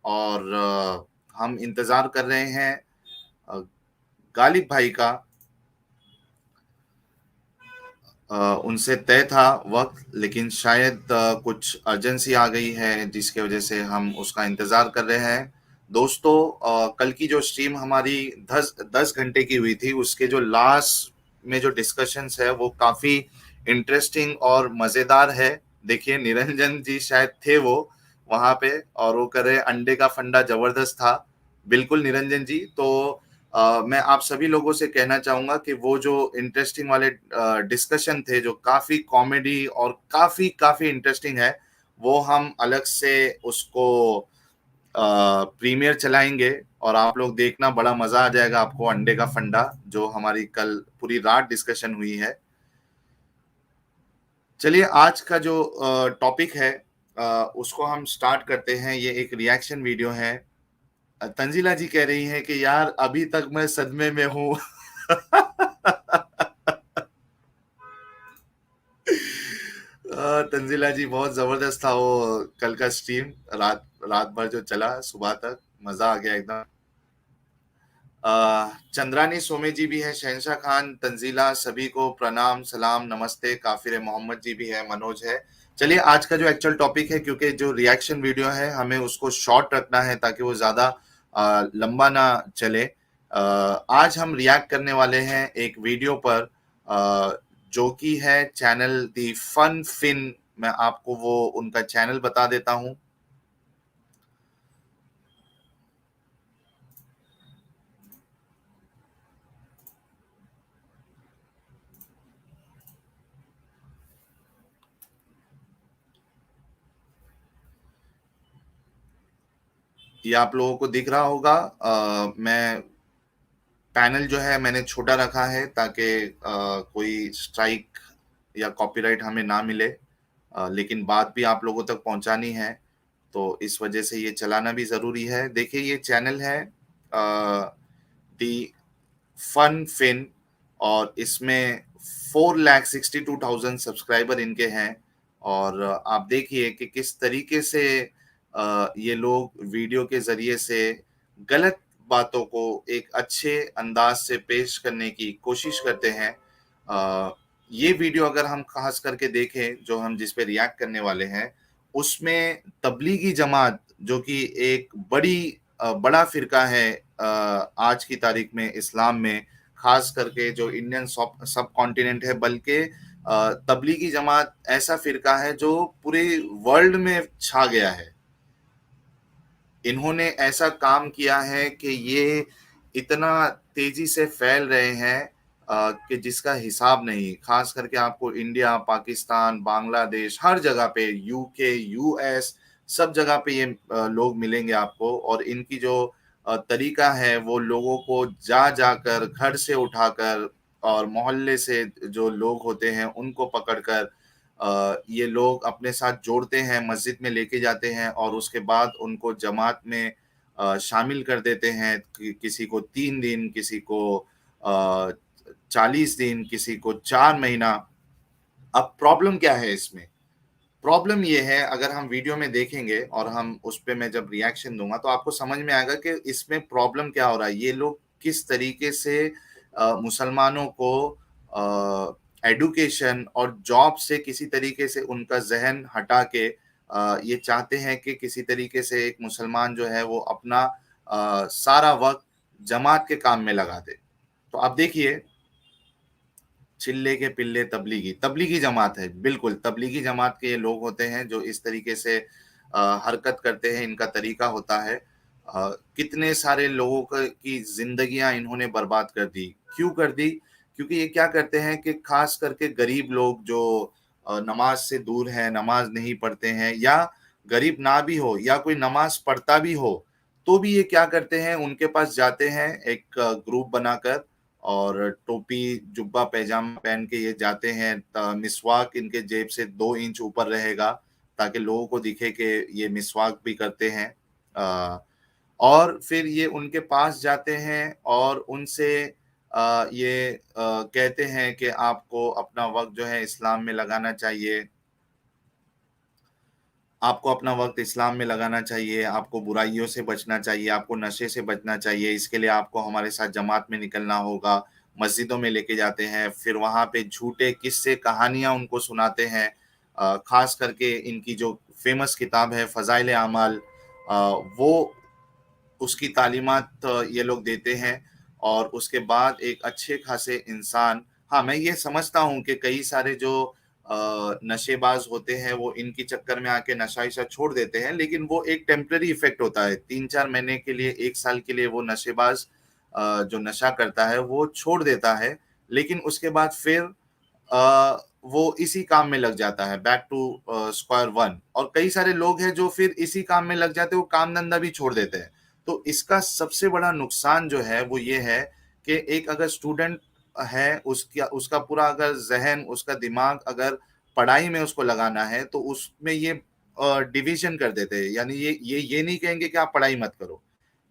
और हम इंतज़ार कर रहे हैं अ, गालिब भाई का। उनसे तय था वक़्त, लेकिन शायद कुछ अर्जेंसी आ गई है जिसकी वज़ह से हम उसका इंतज़ार कर रहे हैं। दोस्तों, कल की जो स्ट्रीम हमारी 10 घंटे की हुई थी, उसके जो लास्ट में जो डिस्कशंस है वो काफ़ी इंटरेस्टिंग और मज़ेदार है। देखिए, निरंजन जी शायद थे वो वहाँ पे, और वो कह रहे अंडे का फंडा ज़बरदस्त था। बिल्कुल निरंजन जी, तो मैं आप सभी लोगों से कहना चाहूँगा कि वो जो इंटरेस्टिंग वाले डिस्कशन थे, जो काफ़ी कॉमेडी और काफ़ी काफ़ी इंटरेस्टिंग है, वो हम अलग से उसको प्रीमियर चलाएँगे और आप लोग देखना, बड़ा मज़ा आ जाएगा आपको। अंडे का फंडा, जो हमारी कल पूरी रात डिस्कशन हुई है। चलिए, आज का जो टॉपिक है उसको हम स्टार्ट करते हैं। ये एक रिएक्शन वीडियो है। तंजीला जी कह रही हैं कि यार अभी तक मैं सदमे में हूँ। तंजीला जी, बहुत जबरदस्त था वो कल का स्ट्रीम। रात रात भर जो चला, सुबह तक मजा आ गया एकदम। चंद्रानी सोमे जी भी है, शहनशाह खान, तंजीला, सभी को प्रणाम, सलाम, नमस्ते। काफिर मोहम्मद जी भी है, मनोज है। चलिए, आज का जो एक्चुअल टॉपिक है, क्योंकि जो रिएक्शन वीडियो है हमें उसको शॉर्ट रखना है ताकि वो ज्यादा लंबा ना चले। आज हम रिएक्ट करने वाले हैं एक वीडियो पर, जो कि है चैनल दी फन फिन। मैं आपको वो उनका चैनल बता देता हूँ। ये आप लोगों को दिख रहा होगा। मैं पैनल जो है मैंने छोटा रखा है ताकि कोई स्ट्राइक या कॉपीराइट हमें ना मिले, लेकिन बात भी आप लोगों तक पहुंचानी है, तो इस वजह से ये चलाना भी ज़रूरी है। देखिए, ये चैनल है दी फन फिन, और इसमें 4,62,000 सब्सक्राइबर इनके हैं। और आप देखिए कि किस तरीके से ये लोग वीडियो के ज़रिए से गलत बातों को एक अच्छे अंदाज से पेश करने की कोशिश करते हैं। ये वीडियो अगर हम खास करके देखें, जो हम जिस पे रिएक्ट करने वाले हैं, उसमें तबलीगी जमात, जो कि एक बड़ा फिरका है आज की तारीख में इस्लाम में, खास करके जो इंडियन सब कॉन्टिनेंट है, बल्कि तबलीगी जमात ऐसा फिरका है जो पूरे वर्ल्ड में छा गया है। इन्होंने ऐसा काम किया है कि ये इतना तेजी से फैल रहे हैं कि जिसका हिसाब नहीं। खास करके आपको इंडिया, पाकिस्तान, बांग्लादेश, हर जगह पे, यूके, यूएस, सब जगह पे ये लोग मिलेंगे आपको। और इनकी जो तरीका है, वो लोगों को जा जाकर, घर से उठाकर, और मोहल्ले से जो लोग होते हैं उनको पकड़कर ये लोग अपने साथ जोड़ते हैं, मस्जिद में लेके जाते हैं, और उसके बाद उनको जमात में शामिल कर देते हैं। किसी को 3 दिन, किसी को 40 दिन, किसी को 4 महीना। अब प्रॉब्लम क्या है इसमें? प्रॉब्लम ये है, अगर हम वीडियो में देखेंगे और हम उस पे मैं जब रिएक्शन दूंगा तो आपको समझ में आएगा कि इसमें प्रॉब्लम क्या हो रहा है। ये लोग किस तरीके से मुसलमानों को एडुकेशन और जॉब से किसी तरीके से उनका जहन हटा के ये चाहते हैं कि किसी तरीके से एक मुसलमान जो है वो अपना सारा वक्त जमात के काम में लगा दे। तो आप देखिए, चिल्ले के पिल्ले तबलीगी, तबलीगी जमात है, बिल्कुल तबलीगी जमात के ये लोग होते हैं जो इस तरीके से हरकत करते हैं। इनका तरीका होता है। कितने सारे लोगों की जिंदगियां इन्होंने बर्बाद कर दी। क्यों कर दी? क्योंकि ये क्या करते हैं कि खास करके गरीब लोग जो नमाज से दूर हैं, नमाज नहीं पढ़ते हैं, या गरीब ना भी हो या कोई नमाज पढ़ता भी हो, तो भी ये क्या करते हैं, उनके पास जाते हैं एक ग्रुप बनाकर, और टोपी, जुब्बा, पैजामा पहन के ये जाते हैं। मिसवाक इनके जेब से 2 इंच ऊपर रहेगा ताकि लोगों को दिखे कि ये मिसवाक भी करते हैं। अ, और फिर ये उनके पास जाते हैं और उनसे ये कहते हैं कि आपको अपना वक्त जो है इस्लाम में लगाना चाहिए। आपको अपना वक़्त इस्लाम में लगाना चाहिए, आपको बुराइयों से बचना चाहिए, आपको नशे से बचना चाहिए, इसके लिए आपको हमारे साथ जमात में निकलना होगा। मस्जिदों में लेके जाते हैं, फिर वहाँ पे झूठे किस्से, कहानियाँ उनको सुनाते हैं। ख़ास करके इनकी जो फ़ेमस किताब है फ़ज़ाइल अमाल, वो उसकी तालीमात ये लोग देते हैं। और उसके बाद एक अच्छे खासे इंसान, हाँ, मैं ये समझता हूँ कि कई सारे जो नशेबाज होते हैं वो इनके चक्कर में आके नशा-वशा छोड़ देते हैं, लेकिन वो एक टेम्परेरी इफ़ेक्ट होता है। 3-4 महीने के लिए, 1 साल के लिए वो नशेबाज जो नशा करता है वो छोड़ देता है, लेकिन उसके बाद फिर वो इसी काम में लग जाता है, बैक टू स्क्वायर वन। और कई सारे लोग हैं जो फिर इसी काम में लग जाते हैं, वो काम-धंधा भी छोड़ देते हैं। तो इसका सबसे बड़ा नुकसान जो है वो ये है कि एक अगर स्टूडेंट है, उसका पूरा अगर ज़हन, उसका दिमाग अगर पढ़ाई में उसको लगाना है, तो उसमें ये डिवीज़न कर देते हैं। यानी ये नहीं कहेंगे कि आप पढ़ाई मत करो,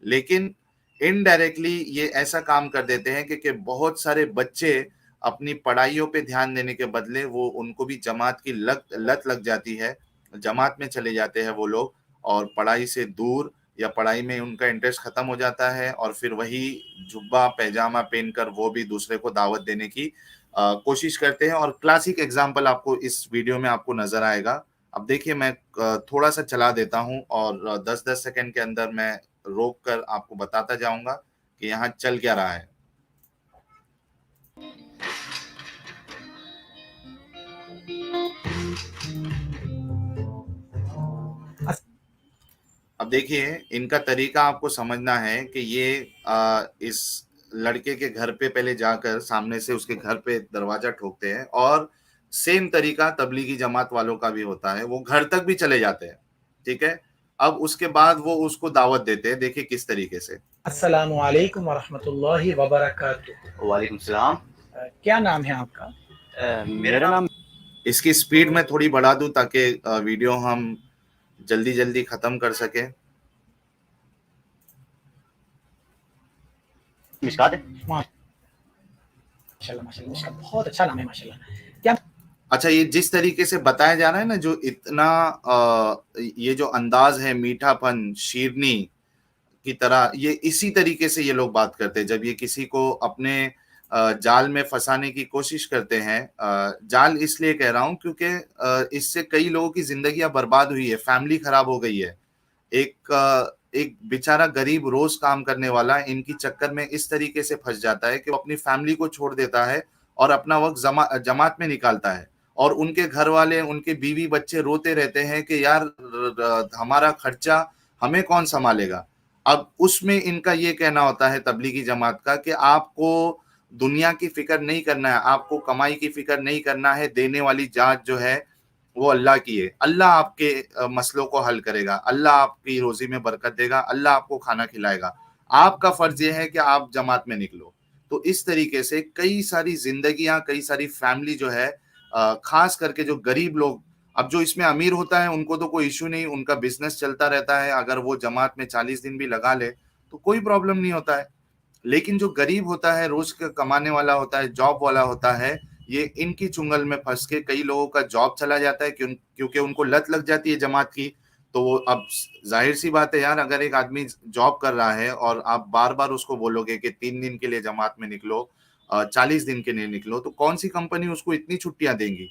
लेकिन इनडायरेक्टली ये ऐसा काम कर देते हैं कि बहुत सारे बच्चे अपनी पढ़ाइयों पे ध्यान देने के बदले वो उनको भी जमात की लत लग जाती है। जमात में चले जाते हैं वो लोग, और पढ़ाई से दूर, या पढ़ाई में उनका इंटरेस्ट खत्म हो जाता है, और फिर वही जुब्बा पैजामा पहनकर वो भी दूसरे को दावत देने की कोशिश करते हैं। और क्लासिक एग्जाम्पल आपको इस वीडियो में आपको नजर आएगा। अब देखिए, मैं थोड़ा सा चला देता हूँ, और 10-10 सेकंड के अंदर मैं रोक कर आपको बताता जाऊंगा कि यहाँ चल क्या रहा है। अब देखिए, इनका तरीका आपको समझना है कि ये इस लड़के के घर पे पहले जाकर सामने से उसके घर पे दरवाजा ठोकते हैं, और सेम तरीका तबलीगी जमात वालों का भी होता है, वो घर तक भी चले जाते हैं। ठीक है, अब उसके बाद वो उसको दावत देते हैं। देखिए किस तरीके से। अस्सलामु अलैकुम वरहमतुल्लाहि वबरकातुहू। वालेकुम सलाम। क्या नाम है आपका? मेरा नाम इसकी स्पीड में थोड़ी बढ़ा दूं ताकि वीडियो हम जल्दी जल्दी खत्म कर सके। मिशकात है। माशाल्लाह माशाल्लाह, मिशकात बहुत अच्छा नाम है माशाल्लाह। क्या अच्छा, ये जिस तरीके से बताया जा रहा है ना, जो इतना ये जो अंदाज है, मीठापन, शीरनी की तरह, ये इसी तरीके से ये लोग बात करते हैं जब ये किसी को अपने जाल में फंसाने की कोशिश करते हैं। जाल इसलिए कह रहा हूं क्योंकि इससे कई लोगों की जिंदगियां बर्बाद हुई है, फैमिली खराब हो गई है। एक बेचारा गरीब रोज काम करने वाला इनकी चक्कर में इस तरीके से फंस जाता है कि वो अपनी फैमिली को छोड़ देता है और अपना वक्त जमात में निकालता है। और उनके घर वाले, उनके बीवी बच्चे रोते रहते हैं कि यार हमारा खर्चा हमें कौन संभालेगा। अब उसमें इनका ये कहना होता है तबलीगी जमात का कि आपको दुनिया की फिक्र नहीं करना है, आपको कमाई की फिक्र नहीं करना है, देने वाली जात जो है वो अल्लाह की है। अल्लाह आपके मसलों को हल करेगा, अल्लाह आपकी रोजी में बरकत देगा, अल्लाह आपको खाना खिलाएगा। आपका फर्ज ये है कि आप जमात में निकलो। तो इस तरीके से कई सारी जिंदगियां, कई सारी फैमिली जो है, खास करके जो गरीब लोग, अब जो इसमें अमीर होता है उनको तो कोई इशू नहीं, उनका बिजनेस चलता रहता है, अगर वो जमात में 40 दिन भी लगा ले तो कोई प्रॉब्लम नहीं होता है। लेकिन जो गरीब होता है, रोज का कमाने वाला होता है, जॉब वाला होता है, ये इनकी चुंगल में फंस के कई लोगों का जॉब चला जाता है, क्योंकि उनको लत लग जाती है जमात की। तो वो, अब जाहिर सी बात है यार, अगर एक आदमी जॉब कर रहा है और आप बार बार उसको बोलोगे कि 3 दिन के लिए जमात में निकलो, 40 दिन के लिए निकलो, तो कौन सी कंपनी उसको इतनी छुट्टियां देंगी।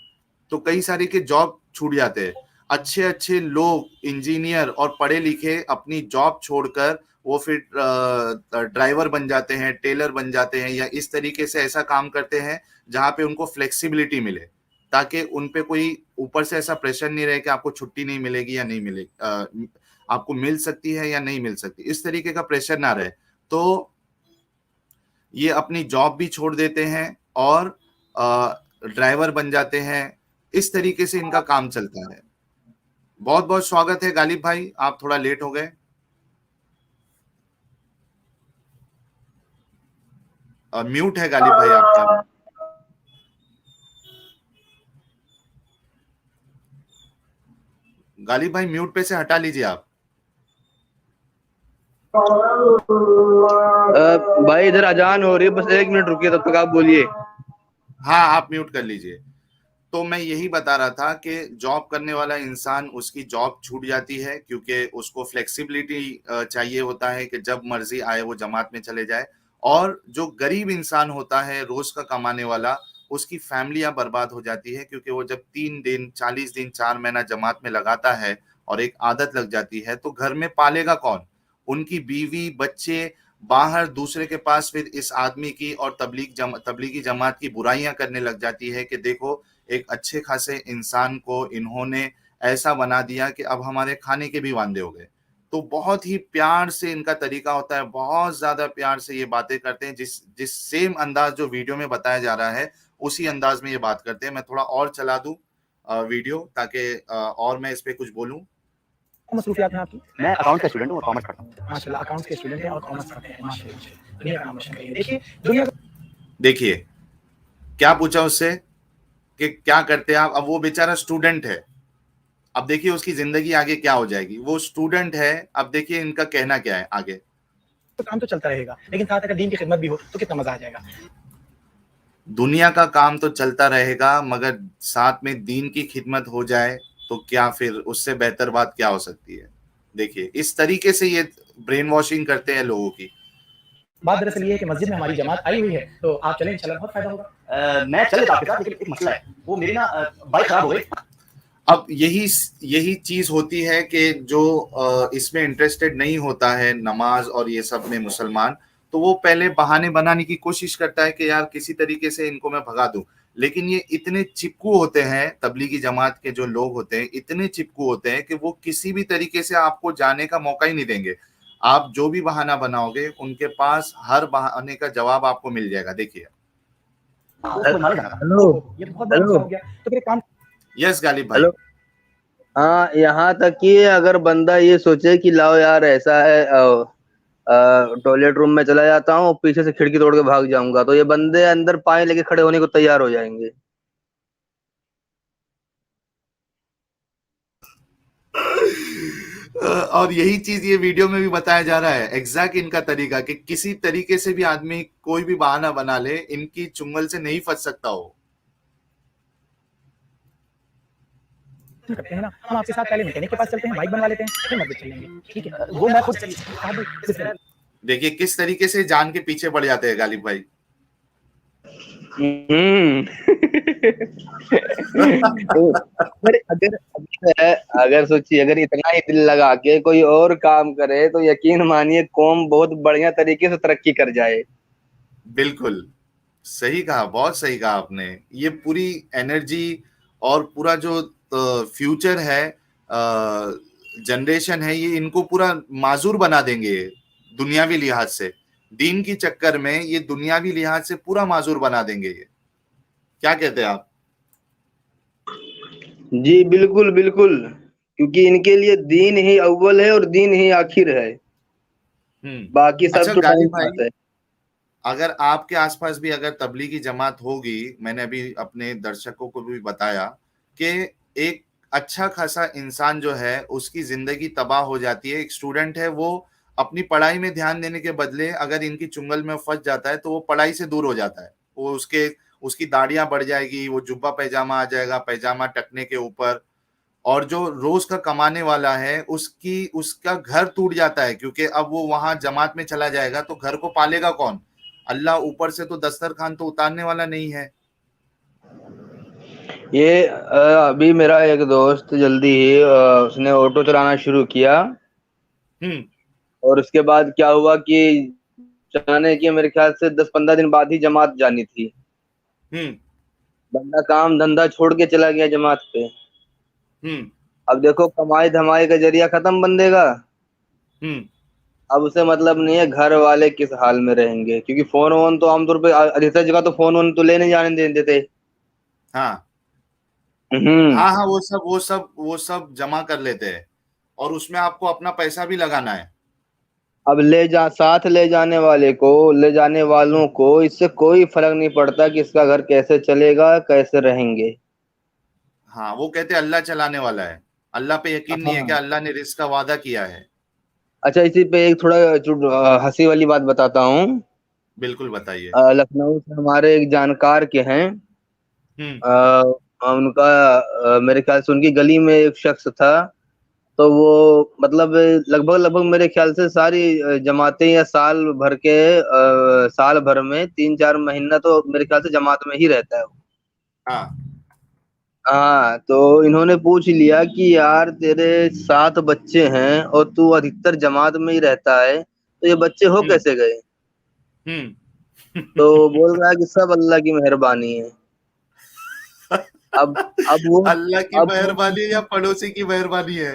तो कई सारे के जॉब छूट जाते हैं। अच्छे अच्छे लोग, इंजीनियर और पढ़े लिखे, अपनी जॉब छोड़कर वो फिर ड्राइवर बन जाते हैं, टेलर बन जाते हैं, या इस तरीके से ऐसा काम करते हैं जहां पे उनको फ्लेक्सिबिलिटी मिले, ताकि उन पे कोई ऊपर से ऐसा प्रेशर नहीं रहे कि आपको छुट्टी नहीं मिलेगी या नहीं मिलेगी, आपको मिल सकती है या नहीं मिल सकती, इस तरीके का प्रेशर ना रहे। तो ये अपनी जॉब भी छोड़ देते हैं और ड्राइवर बन जाते हैं। इस तरीके से इनका काम चलता है। बहुत बहुत स्वागत है गालिब भाई, आप थोड़ा लेट हो गए। म्यूट है गालिब भाई आपका। गालिब भाई म्यूट पे से हटा लीजिए आप। भाई इधर अजान हो रही है, बस 1 मिनट रुकिए, तब तक आप बोलिए। हाँ, आप म्यूट कर लीजिए। तो मैं यही बता रहा था कि जॉब करने वाला इंसान उसकी जॉब छूट जाती है क्योंकि उसको फ्लेक्सिबिलिटी चाहिए होता है कि जब मर्जी आए वो जमात में चले जाए। और जो गरीब इंसान होता है रोज का कमाने वाला, उसकी फैमिलियां बर्बाद हो जाती है क्योंकि वो जब 3 दिन 40 दिन 4 महीना जमात में लगाता है और एक आदत लग जाती है तो घर में पालेगा कौन? उनकी बीवी बच्चे बाहर दूसरे के पास फिर इस आदमी की और तबलीगी जमात की बुराइयां करने लग जाती है कि देखो एक अच्छे खासे इंसान को इन्होंने ऐसा बना दिया कि अब हमारे खाने के भी वांदे हो गए। तो बहुत ही प्यार से इनका तरीका होता है, बहुत ज्यादा प्यार से ये बातें करते हैं। जिस जिस सेम अंदाज जो वीडियो में बताया जा रहा है उसी अंदाज में ये बात करते हैं। मैं थोड़ा और चला दूं वीडियो ताकि और मैं इस पे कुछ बोलूं। मसरूफियात हैं आपकी? मैं अकाउंट का स्टूडेंट हूँ और कॉमर्स पढ़ता हूँ। माशाल्लाह, अकाउंट्स के स्टूडेंट हैं और कॉमर्स पढ़ते हैं। माशाल्लाह, दुनिया का नाम रोशन करिए। देखिए दुनिया देखिए क्या पूछा उससे कि क्या करते हैं आप। अब वो बेचारा स्टूडेंट है, अब देखिए उसकी जिंदगी आगे क्या हो जाएगी। वो स्टूडेंट है, अब देखिए इनका कहना क्या है आगे। तो काम तो चलता रहेगा, लेकिन साथ अगर दीन की खिदमत भी हो तो कितना मजा आ जाएगा। दुनिया का काम तो चलता रहेगा मगर साथ में दीन की खिदमत हो जाए तो क्या, फिर उससे बेहतर बात क्या हो सकती है। देखिए इस तरीके से ये ब्रेन वॉशिंग करते हैं लोगों की। बात दरअसल ये है कि मस्जिद में हमारी जमात आई हुई है, तो आप चलें, इंशाल्लाह बहुत फायदा होगा। मैं चल लेता आपके साथ, लेकिन एक मसला है, वो मेरी ना बाइक खराब हो गई। अब यही चीज होती है कि जो इसमें इंटरेस्टेड नहीं होता है नमाज और ये सब में मुसलमान, तो वो पहले बहाने बनाने की कोशिश करता है कि यार किसी तरीके से इनको मैं भगा दूं। लेकिन ये इतने चिपकू होते हैं, तबलीगी जमात के जो लोग होते हैं इतने चिपकू होते हैं कि वो किसी भी तरीके से आपको जाने का मौका ही नहीं देंगे। आप जो भी बहाना बनाओगे उनके पास हर बहाने का जवाब आपको मिल जाएगा। देखिए हेलो ये तो बहुत बड़ा मसला हो गया। तो फिर एक काम यस गालिब भाई। हेलो। हाँ, यहाँ तक कि अगर बंदा ये सोचे कि लाओ यार ऐसा है, टॉयलेट रूम में चला जाता हूँ, पीछे से खिड़की तोड़ के भाग जाऊंगा, तो ये बंदे अंदर पाए लेके खड़े होने को तैयार हो जाएंगे। और यही चीज ये वीडियो में भी बताया जा रहा है, एग्जैक्ट इनका तरीका कि किसी तरीके से भी आदमी कोई भी बहाना बना ले, इनकी चुंगल से नहीं फंस सकता हो। करते हैं ना, हम आपके साथ पहले मैकेनिक के पास चलते हैं, बाइक बनवा लेते हैं, फिर मस्जिद चलेंगे। ठीक है, वो मैं खुद चलिए। देखिए किस तरीके से जान के पीछे पड़ जाते हैं गालिब भाई। अगर सोचिए, अगर इतना ही दिल लगा के कोई और काम करे तो यकीन मानिए कौम बहुत बढ़िया तरीके से तरक्की कर जाए। बिल्कुल सही कहा, बहुत सही कहा आपने। ये पूरी एनर्जी और पूरा जो फ्यूचर है, जनरेशन है, ये इनको पूरा माजूर बना देंगे दुनियावी लिहाज से। दीन की चक्कर में ये दुनियावी लिहाज से पूरा माजूर बना देंगे। ये क्या कहते हैं आप? जी बिल्कुल बिल्कुल, क्योंकि इनके लिए दीन ही अव्वल है और दीन ही आखिर है, बाकी सब अच्छा तो गालिब टाइम भाई, पास है। अगर आपके आसपास भी अगर तबलीगी जमात होगी, मैंने अभी अपने दर्शकों को भी बताया कि एक अच्छा खासा इंसान जो है उसकी जिंदगी तबाह हो जाती है। एक स्टूडेंट है, वो अपनी पढ़ाई में ध्यान देने के बदले अगर इनकी चुंगल में फंस जाता है तो वो पढ़ाई से दूर हो जाता है। वो उसकी दाढ़ियां बढ़ जाएगी, वो जुब्बा पैजामा आ जाएगा, पैजामा टकने के ऊपर। और जो रोज का कमाने वाला है उसका घर टूट जाता है क्योंकि अब वो वहां जमात में चला जाएगा तो घर को पालेगा कौन? अल्लाह ऊपर से तो दस्तरखान तो उतारने वाला नहीं है। ये अभी मेरा एक दोस्त जल्दी ही उसने ऑटो चलाना शुरू किया, और उसके बाद क्या हुआ कि चलाने की मेरे ख्याल से 10-15 दिन बाद ही जमात जानी थी। बंदा काम धंधा छोड़ के चला गया जमात पे। अब देखो, कमाई धमाई का जरिया खत्म बंदे का। अब उसे मतलब नहीं है घर वाले किस हाल में रहेंगे, क्योंकि फोन वोन तो आमतौर पे अधिकतर जगह तो फोन वोन तो लेने जाने दे देते। हाँ हाँ, वो सब जमा कर लेते हैं और उसमें आपको अपना पैसा भी लगाना है। अब साथ ले जाने वालों को इससे कोई फर्क नहीं पड़ता कि इसका घर कैसे चलेगा, कैसे रहेंगे। हाँ, वो कहते हैं अल्लाह चलाने वाला है, अल्लाह पे यकीन नहीं है कि अल्लाह ने रिस्क का वादा किया है। अच्छा, इसी पे एक थोड़ा हंसी वाली बात बताता हूँ। बिल्कुल बताइए। लखनऊ से हमारे एक जानकार के हैं, उनका मेरे ख्याल से उनकी गली में एक शख्स था, तो वो मतलब लगभग मेरे ख्याल से सारी जमातें या साल भर में 3-4 महीना तो मेरे ख्याल से जमात में ही रहता है वो। हाँ हाँ, तो इन्होंने पूछ लिया कि यार तेरे 7 बच्चे हैं और तू अधिकतर जमात में ही रहता है, तो ये बच्चे हो कैसे गए? तो बोल रहा है कि सब अल्लाह की मेहरबानी है। अब वो अल्लाह की मेहरबानी या पड़ोसी की मेहरबानी है?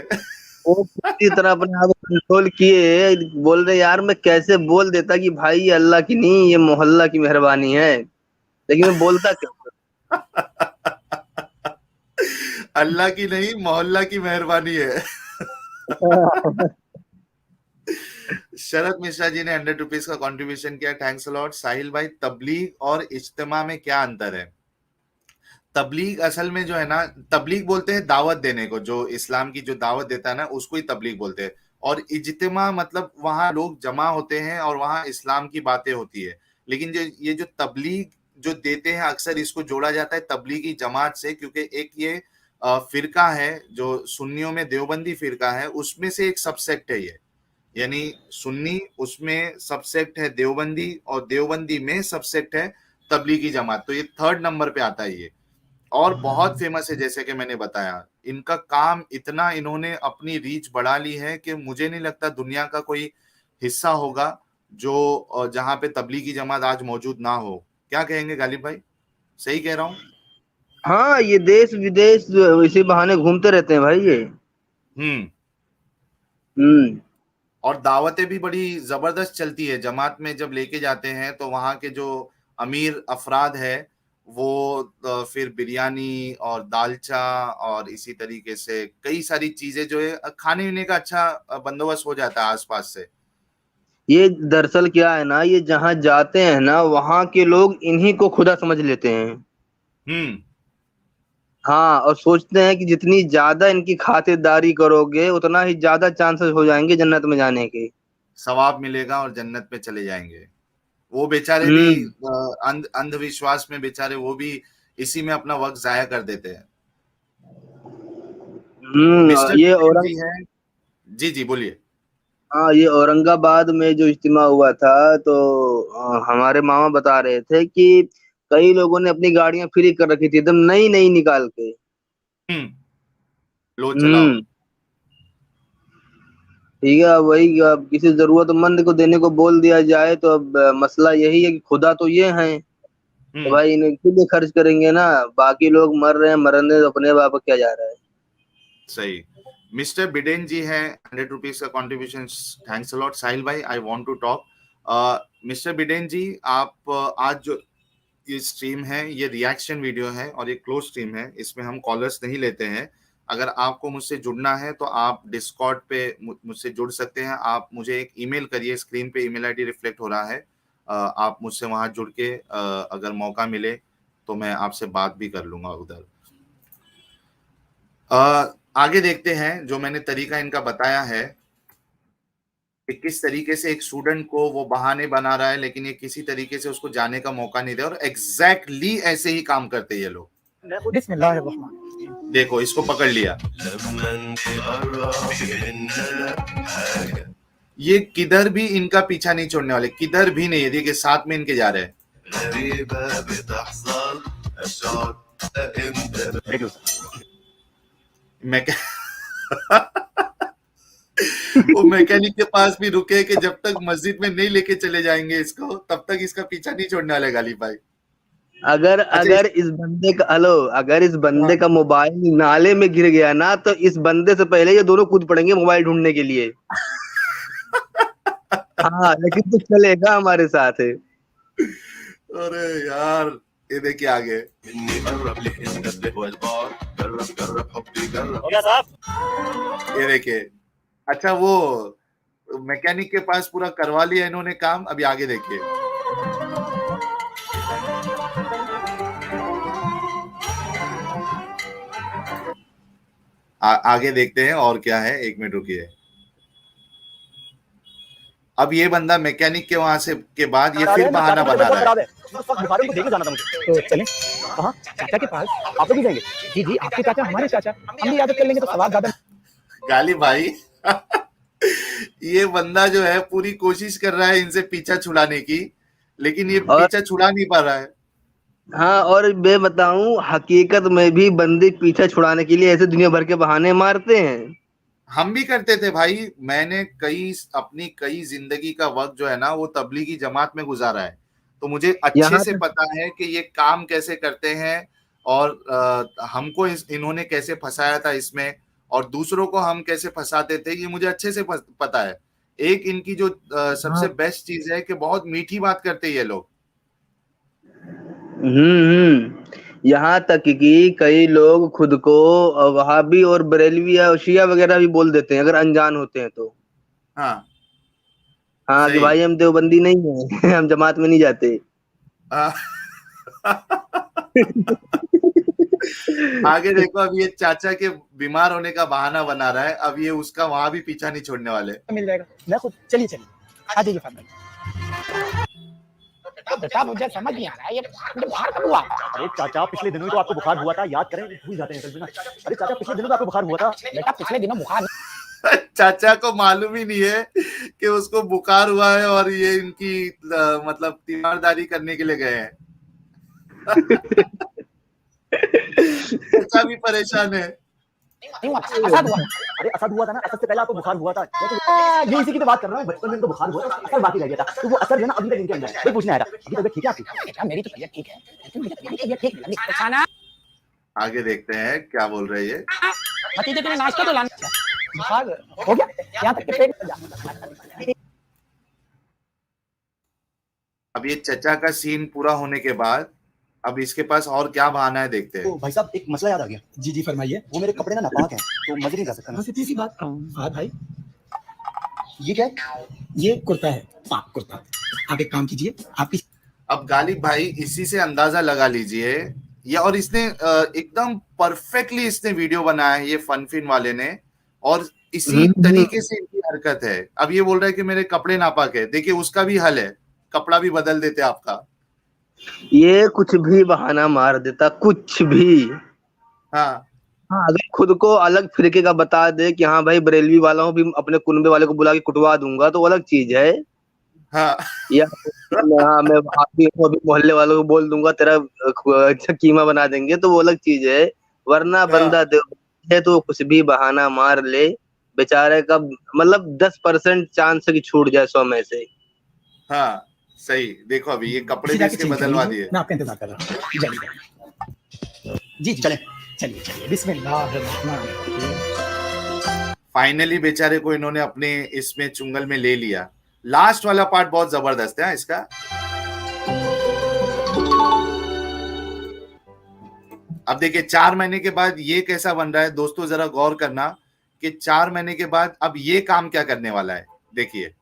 वो पूरी तरह अपने आप को कंट्रोल किए, बोल रहे यार मैं कैसे बोल देता कि भाई ये अल्लाह की नहीं, ये मोहल्ला की मेहरबानी है, लेकिन मैं बोलता क्या? अल्लाह की नहीं, मोहल्ला की मेहरबानी है। शरद मिश्रा जी ने 100 रुपीज का कंट्रीब्यूशन किया, थैंक्स अ लॉट। साहिल भाई, तबलीग और इज्तिमा में क्या अंतर है? तबलीग असल में जो है ना, तबलीग बोलते हैं दावत देने को, जो इस्लाम की जो दावत देता है ना उसको ही तबलीग बोलते हैं। और इज्तिमा मतलब वहां लोग जमा होते हैं और वहां इस्लाम की बातें होती है। लेकिन जो ये जो तबलीग जो देते हैं, अक्सर इसको जोड़ा जाता है तबलीगी जमात से, क्योंकि एक ये फिरका है जो सुन्नियों में देवबंदी फिरका है, उसमें से एक सबसेक्ट है ये। यानी सुन्नी उसमें सबसेक्ट है देवबंदी, और देवबंदी में सबसेक्ट है तबलीगी जमात। तो ये 3rd नंबर पे आता है ये, और बहुत फेमस है। जैसे कि मैंने बताया, इनका काम इतना, इन्होंने अपनी रीच बढ़ा ली है कि मुझे नहीं लगता दुनिया का कोई हिस्सा होगा जो जहां पे तबलीगी जमात आज मौजूद ना हो। क्या कहेंगे गालिब भाई, सही कह रहा हूँ? हाँ, ये देश विदेश इसी बहाने घूमते रहते हैं भाई ये। और दावतें भी बड़ी जबरदस्त चलती है जमात में। जब लेके जाते हैं तो वहां के जो अमीर अफराद है वो फिर बिरयानी और दालचा और इसी तरीके से कई सारी चीजें जो है खाने पीने का अच्छा बंदोबस्त हो जाता है आसपास से। ये दरअसल क्या है ना, ये जहाँ जाते हैं ना वहाँ के लोग इन्हीं को खुदा समझ लेते हैं। हाँ, और सोचते हैं कि जितनी ज्यादा इनकी खातिरदारी करोगे उतना ही ज्यादा चांसेस हो जाएंगे जन्नत में जाने के, सवाब मिलेगा और जन्नत में चले जाएंगे। वो बेचारे भी अंधविश्वास में बेचारे वो भी इसी में अपना वक्त जाया कर देते हैं। मिस्टर ये जी हैं, जी जी बोलिए। हाँ, ये औरंगाबाद में जो इज्तिमा हुआ था, तो हमारे मामा बता रहे थे कि कई लोगों ने अपनी गाड़ियां फ्री कर रखी थी एकदम नई नई निकाल के। लो चलाओ। ठीक है, वही अब किसी जरूरतमंद को देने को बोल दिया जाए तो अब मसला यही है कि खुदा तो ये हैं, तो भाई इन्हें क्यों लिए खर्च करेंगे ना, बाकी लोग मर रहे हैं, मरने तो अपने बाप क्या जा रहा है। सही। मिस्टर बिडेन जी हैं, 100 रुपीज का contribution, thanks a lot. Sahil भाई, I want to talk. Mister Biden ji, आप आज जो ये स्ट्रीम है ये रिएक्शन वीडियो है और ये क्लोज स्ट्रीम है, इसमें हम कॉलर्स नहीं लेते हैं। अगर आपको मुझसे जुड़ना है तो आप डिस्कॉर्ड पे मुझसे जुड़ सकते हैं। आप मुझे एक ईमेल करिए, स्क्रीन पे ईमेल आईडी रिफ्लेक्ट हो रहा है, आप मुझसे वहां जुड़ के अगर मौका मिले तो मैं आपसे बात भी कर लूंगा उधर। आगे देखते हैं, जो मैंने तरीका इनका बताया है कि किस तरीके से एक स्टूडेंट को वो बहाने बना रहा है, लेकिन ये किसी तरीके से उसको जाने का मौका नहीं दे, और एग्जैक्टली ऐसे ही काम करते हैं ये लोग। देखो इसको पकड़ लिया, ये किधर भी इनका पीछा नहीं छोड़ने वाले, किधर भी नहीं है। देखिए साथ में इनके जा रहे हैं। मैं वो मैकेनिक के पास भी रुके कि जब तक मस्जिद में नहीं लेके चले जाएंगे इसको, तब तक इसका पीछा नहीं छोड़ने वाले गालिब भाई। अगर इस बंदे का मोबाइल नाले में गिर गया ना, तो इस बंदे से पहले ये दोनों कूद पड़ेंगे मोबाइल ढूंढने के लिए। हाँ, लेकिन तो चलेगा हमारे साथ है। अरे यार, ये देखिए आगे। ये देखिए, अच्छा वो मैकेनिक के पास पूरा करवा लिया इन्होंने काम, अभी आगे देखिए। आगे देखते हैं और क्या है, 1 मिनट रुकिए। अब ये बंदा मैकेनिक के वहां से के बाद ये फिर बहाना बना रहा है। तो चलें। कहाँ? चाचा के पास। आप लोग भी जाएंगे? जी जी, आपके चाचा हमारे चाचा, हम भी इबादत कर लेंगे तो सवाब ज्यादा। गालिब भाई ये बंदा जो है पूरी कोशिश कर रहा है इनसे पीछा छुड़ाने की, लेकिन ये और पीछा छुड़ा नहीं पा रहा है। हाँ, और मैं बताऊं, हकीकत में भी बंदे पीछा छुड़ाने के लिए ऐसे दुनिया भर के बहाने मारते हैं। हम भी करते थे भाई। मैंने अपनी कई जिंदगी का वक्त जो है ना वो तबलीगी जमात में गुजारा है, तो मुझे अच्छे यहाँ से पता है कि ये काम कैसे करते हैं और हमको इन्होंने कैसे फंसाया था इसमें, और दूसरों को हम कैसे फंसाते थे, ये मुझे अच्छे से पता है। एक इनकी जो सबसे बेस्ट चीज है कि बहुत मीठी बात करते हैं ये लोग। यहाँ तक कि कई लोग खुद को वहाबी और बरेलवी या शिया वगैरह भी बोल देते हैं अगर अनजान होते हैं तो। हाँ हाँ, कि सही। भाई हम देवबंदी नहीं है हम जमात में नहीं जाते। आगे देखो, अब ये चाचा के बीमार होने का बहाना बना रहा है, अब ये उसका वहां भी पीछा नहीं छोड़ने वाले। मिल जाएगा, मैं खुद। चलिए चलिए, आ जाइए फादर। बेटा मुझे समझ नहीं आ रहा है ये बुखार कब हुआ? अरे चाचा, पिछले दिनों ही तो आपको बुखार हुआ था, याद करें, भूल जाते हैं कभी ना। अरे चाचा, पिछले दिनों तो आपको बुखार हुआ था। बेटा पिछले दिनों बुखार चाचा को मालूम ही नहीं है कि उसको बुखार हुआ है और ये इनकी मतलब तीमारदारी करने के लिए गए हैं। चाचा भी परेशान है। असद हुआ। अरे असद हुआ था ना, असद से पहले आपको बुखार हुआ था। ये इसी की तो बात कर रहा हूँ, बचपन में इनको बुखार हुआ था, असद बाकी रह गया था, तो वो असद है ना अभी तक इनके अंदर है। कोई पूछने आया था, अभी तबीयत ठीक है आपकी? बेटा मेरी तो तबीयत ठीक है, लेकिन मेरी तबीयत ठीक नहीं। खाना आगे देखते हैं क्या बोल रहे हैं। भतीजे के लिए नाश्ता तो लाना। बुखार हो गया, यहाँ तक के पेट। अब ये चचा का सीन पूरा होने के बाद अब इसके पास और क्या बहाना है, देखते हैं। तो भाई साहब, एक मसला याद आ गया। जी जी फरमाइए। वो मेरे कपड़े ना नापाक हैं, तो मजे नहीं जा सकता ना। सीधी सी बात। हाँ भाई, ये क्या है? ये कुर्ता है, पाक कुर्ता। आप एक काम कीजिए, आपकी। अब गालिब भाई इसी से अंदाजा लगा लीजिए, ये और इसने एकदम परफेक्टली इसने वीडियो बनाया है ये फनफिन वाले ने, और इसी तरीके से इनकी हरकत है। अब ये बोल रहा है कि मेरे कपड़े नापाक है, देखिए उसका भी हल है, कपड़ा भी बदल देते आपका। ये कुछ भी बहाना मार देता, कुछ भी। हाँ हाँ, अगर खुद को अलग फिरके का बता दे कि हाँ भाई बरेलवी वाला हूँ, भी अपने कुनबे वाले को बुला के कुटवा दूंगा, तो अलग चीज है। हाँ या हाँ, मैं वहाबी हूँ, अभी मोहल्ले वालों को बोल दूंगा तेरा अच्छा कीमा बना देंगे, तो वो अलग चीज है। वरना बंदा है तो कुछ भी बहाना मार ले, बेचारे का मतलब 10% चांस है कि छूट जाए 100 में से। हाँ सही। देखो अभी ये कपड़े भी इसके बदलवा दिए। मैं आपका इंतजार कर रहा हूँ। जल्दी जी चले चलिए चलिए। बिस्मिल्लाह। फाइनली बेचारे को इन्होंने अपने इसमें चुंगल में ले लिया। लास्ट वाला पार्ट बहुत जबरदस्त है इसका। अब देखिए 4 महीने के बाद ये कैसा बन रहा है दोस्तों, जरा गौर करना कि 4 महीने के बाद अब ये काम क्या करने वाला है। देखिए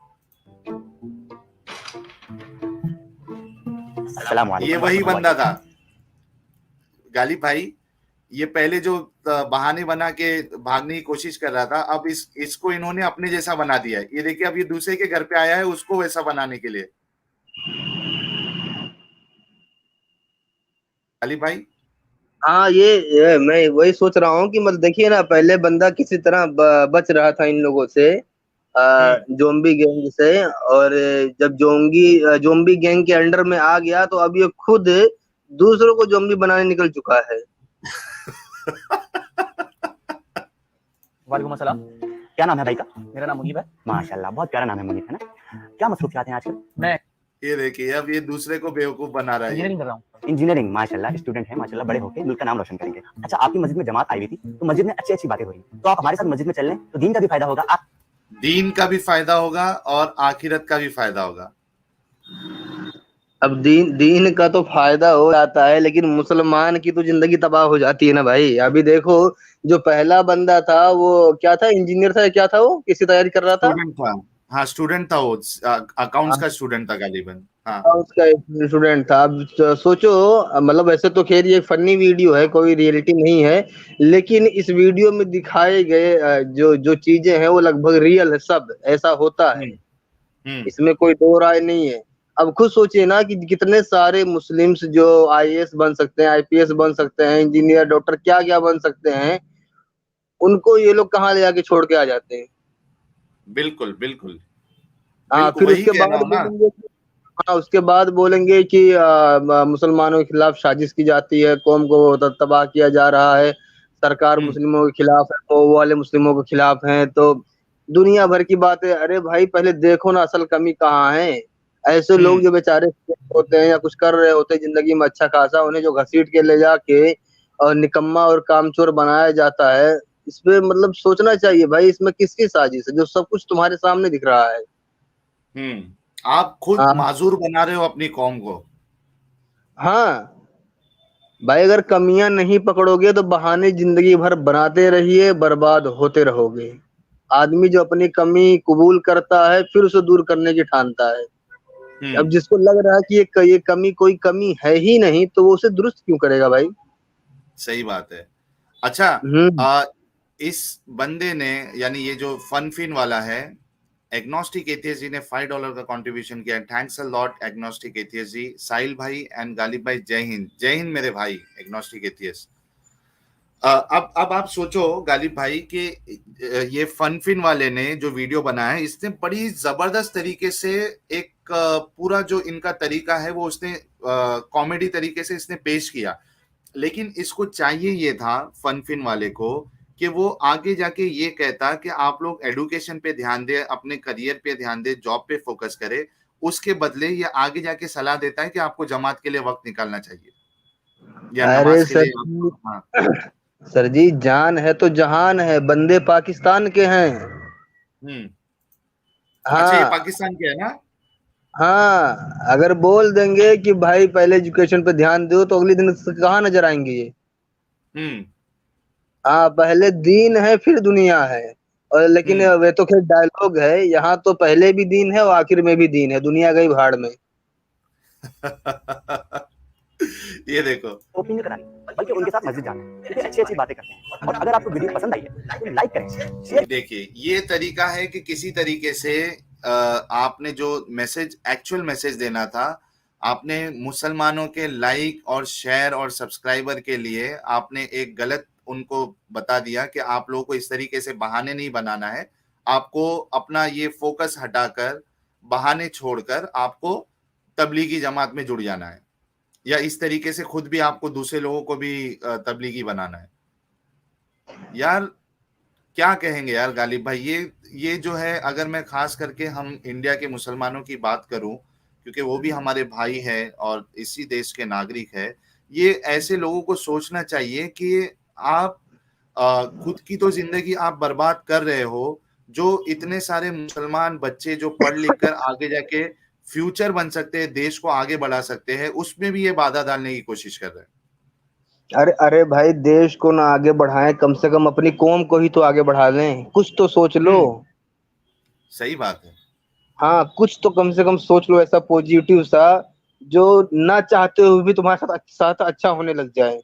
ये वही बंदा था गालिब भाई, ये पहले जो बहाने बना के भागने की कोशिश कर रहा था, अब इसको इन्होंने अपने जैसा बना दिया है। ये देखिए अब ये दूसरे के घर पे आया है उसको वैसा बनाने के लिए। गालिब भाई हाँ, ये मैं वही सोच रहा हूँ कि मतलब देखिए ना, पहले बंदा किसी तरह बच रहा था इन लोगों से, जोम्बी गैंग से, और जब जोम्बी गैंग के अंडर में आ गया तो अब ये खुद दूसरों को जोम्बी बनाने निकल चुका है। वालेकुम अस्सलाम। क्या नाम है भाई का? मेरा नाम मुनीब है। माशाल्लाह, बहुत प्यारा नाम है मुनीब, है ना? क्या मसरूफियात हैं आजकल? मैं ये देखिए अब ये दूसरे को बेवकूफ बना रहा है। इंजीनियरिंग कर रहा हूँ। इंजीनियरिंग, माशाल्लाह, स्टूडेंट है माशाल्लाह, बड़े होके मुल्क का नाम रोशन करेंगे। अच्छा, आपकी मस्जिद में जमात आई हुई थी, तो मस्जिद में अच्छी अच्छी बातें हो रही, तो आप हमारे साथ मस्जिद में चल लें तो दीन का भी फायदा होगा। आप दीन का भी फायदा होगा और आखिरत का भी फायदा होगा। अब दीन का तो फायदा हो जाता है, लेकिन मुसलमान की तो जिंदगी तबाह हो जाती है ना भाई। अभी देखो, जो पहला बंदा था वो क्या था, इंजीनियर था, क्या था, वो किसी तैयारी कर रहा था? स्टूडेंट था। हाँ स्टूडेंट था, वो अकाउंट्स का स्टूडेंट था गालिबन। हाँ उसका स्टूडेंट था। अब सोचो, मतलब वैसे तो खैर ये फनी वीडियो है, कोई रियलिटी नहीं है, लेकिन इस वीडियो में दिखाए गए जो चीजें हैं वो लगभग रियल है, सब ऐसा होता है, इसमें कोई दो राय नहीं है। अब खुद सोचिए ना कि कितने सारे मुस्लिम्स जो आईएएस बन सकते हैं, आईपीएस बन सकते हैं, इंजीनियर, डॉक्टर, क्या क्या बन सकते हैं, उनको ये लोग कहाँ ले जाके छोड़ के आ जाते हैं। बिल्कुल, बिल्कुल। हाँ, बिल्कुल, फिर वही उसके कह रहा बाद हूँ ना। बोलेंगे, हाँ, उसके बाद बोलेंगे कि मुसलमानों के खिलाफ साजिश की जाती है, कौम को तबाह किया जा रहा है, सरकार हुँ, मुस्लिमों के खिलाफ है, वो वाले मुस्लिमों के खिलाफ हैं, तो दुनिया भर की बातें। अरे भाई, पहले देखो ना असल कमी कहाँ है। ऐसे लोग हुँ, जो बेचारे होते हैं या कुछ कर रहे होते हैं जिंदगी में अच्छा खासा, उन्हें जो घसीट के ले जाके और निकम्मा और कामचोर बनाया जाता है, इस पे मतलब सोचना चाहिए भाई, इसमें किसकी साजिश है, जो सब कुछ तुम्हारे सामने दिख रहा है। हुँ। आप खुद हाँ, माज़ूर बना रहे हो अपनी कौम को। हाँ, भाई अगर कमियां नहीं पकड़ोगे तो बहाने जिंदगी भर बनाते रहिए, बर्बाद होते रहोगे। आदमी जो अपनी कमी कबूल करता है फिर उसे दूर करने की ठानता है। अब हुँ, जिसको लग रहा है कि ये कमी कोई कमी है ही नहीं, तो वो उसे दुरुस्त क्यों करेगा भाई। सही बात है। अच्छा, हम्म। इस बंदे ने, यानी ये जो फनफिन वाला है, एग्नोस्टिक एथियस्ट जी ने $5 का कंट्रीब्यूशन किया। Thanks a lot agnostic atheist ji. Sahil भाई एंड गालिब भाई, जय हिंद। जय हिंद मेरे भाई एग्नोस्टिक एथियस्ट। अब आप सोचो गालिब भाई कि ये फनफिन वाले ने जो वीडियो बनाया है, इसने बड़ी जबरदस्त तरीके से एक पूरा जो इनका तरीका है वो उसने कॉमेडी तरीके से इसने पेश किया। लेकिन इसको चाहिए ये था फनफिन वाले को कि वो आगे जाके ये कहता कि आप लोग एडुकेशन पे ध्यान दें, अपने करियर पे ध्यान दें, जॉब पे फोकस करें। उसके बदले ये आगे जाके सलाह देता है कि आपको जमात के लिए वक्त निकालना चाहिए या अरे नमाज के सर लिए जी, हाँ। सर जी, जान है तो जहान है, बंदे पाकिस्तान के हैं। हम्म। अच्छा, ये हाँ, पाकिस्तान के है ना। हाँ, अगर बोल देंगे कि भाई पहले एजुकेशन पे ध्यान दो तो अगले दिन कहाँ नजर आएंगे ये। हम्म। हाँ, पहले दीन है फिर दुनिया है। और लेकिन हम्म। वे तो खैर डायलॉग है, यहाँ तो पहले भी दीन है और आखिर में भी दीन है, दुनिया गई भाड़ में। ये देखो। ओपनिंग करानी, बल्कि उनके साथ मस्जिद जाना, क्योंकि अच्छी अच्छी बातें करते हैं। और अगर आपको वीडियो पसंद आई है तो लाइक करें, शेयर। देखिए, ये तरीका है कि किसी तरीके से आपने जो मैसेज, एक्चुअल मैसेज देना था, आपने मुसलमानों के लाइक और शेयर और सब्सक्राइबर के लिए आपने एक गलत उनको बता दिया कि आप लोगों को इस तरीके से बहाने नहीं बनाना है। आपको अपना ये फोकस हटाकर, बहाने छोड़कर आपको तबलीगी जमात में जुड़ जाना है, या इस तरीके से खुद भी आपको दूसरे लोगों को भी तबलीगी बनाना है। यार क्या कहेंगे यार गालिब भाई, ये जो है, अगर मैं खास करके हम इंडिया के मुसलमानों की बात करूं, क्योंकि वो भी हमारे भाई है और इसी देश के नागरिक है, ये ऐसे लोगों को सोचना चाहिए कि आप खुद की तो जिंदगी आप बर्बाद कर रहे हो, जो इतने सारे मुसलमान बच्चे जो पढ़ लिख कर आगे जाके फ्यूचर बन सकते हैं, देश को आगे बढ़ा सकते हैं, उसमें भी ये बाधा डालने की कोशिश कर रहे हैं। अरे अरे भाई, देश को ना आगे बढ़ाएं, कम से कम अपनी कौम को ही तो आगे बढ़ा लें, कुछ तो सोच लो। हम्म। सही बात है। हाँ, कुछ तो कम से कम सोच लो ऐसा पॉजिटिव सा, जो ना चाहते हुए भी तुम्हारे साथ अच्छा होने लग जाए।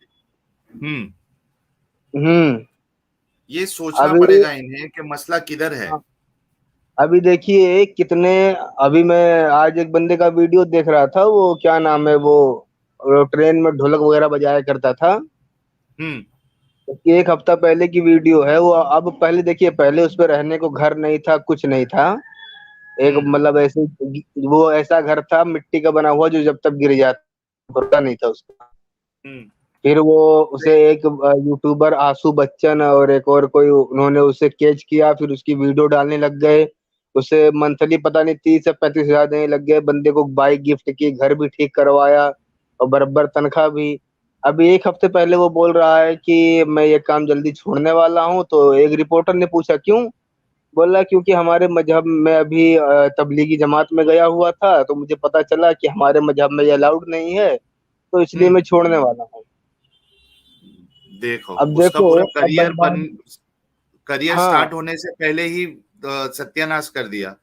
हम्म। हम्म। ये सोचना अभी पड़ेगा इन्हें कि मसला किधर है। अभी देखिए कितने, अभी मैं आज एक बंदे का वीडियो देख रहा था, वो क्या नाम है वो ट्रेन में ढोलक वगैरह बजाया करता था। हम्म। उसकी एक हफ्ता पहले की वीडियो है वो। अब पहले देखिए, पहले उस पे रहने को घर नहीं था, कुछ नहीं था। एक हम्म। मतलब ऐसे, वो ऐसा घर था मिट्टी का बना हुआ जो जब तक गिर जाता, भरोसा नहीं था उसका। हम्म। फिर वो उसे एक यूट्यूबर आशु बच्चन और एक और कोई, उन्होंने उसे कैच किया, फिर उसकी वीडियो डालने लग गए। उसे मंथली पता नहीं 30 से 35 हजार देने लग गए, बंदे को बाइक गिफ्ट की, घर भी ठीक करवाया और बराबर तनख्वाह भी। अभी एक हफ्ते पहले वो बोल रहा है कि मैं ये काम जल्दी छोड़ने वाला हूँ, तो एक रिपोर्टर ने पूछा क्यों। बोला क्योंकि हमारे मजहब में अभी तबलीगी जमात में गया हुआ था, तो मुझे पता चला कि हमारे मजहब में ये अलाउड नहीं है, तो इसलिए हम्म। मैं छोड़ने वाला हूँ। देखो, अब उसका देखो, पूरा अब बर्बाद। करियर स्टार्ट हाँ, होने से पहले ही सत्यानाश कर दिया।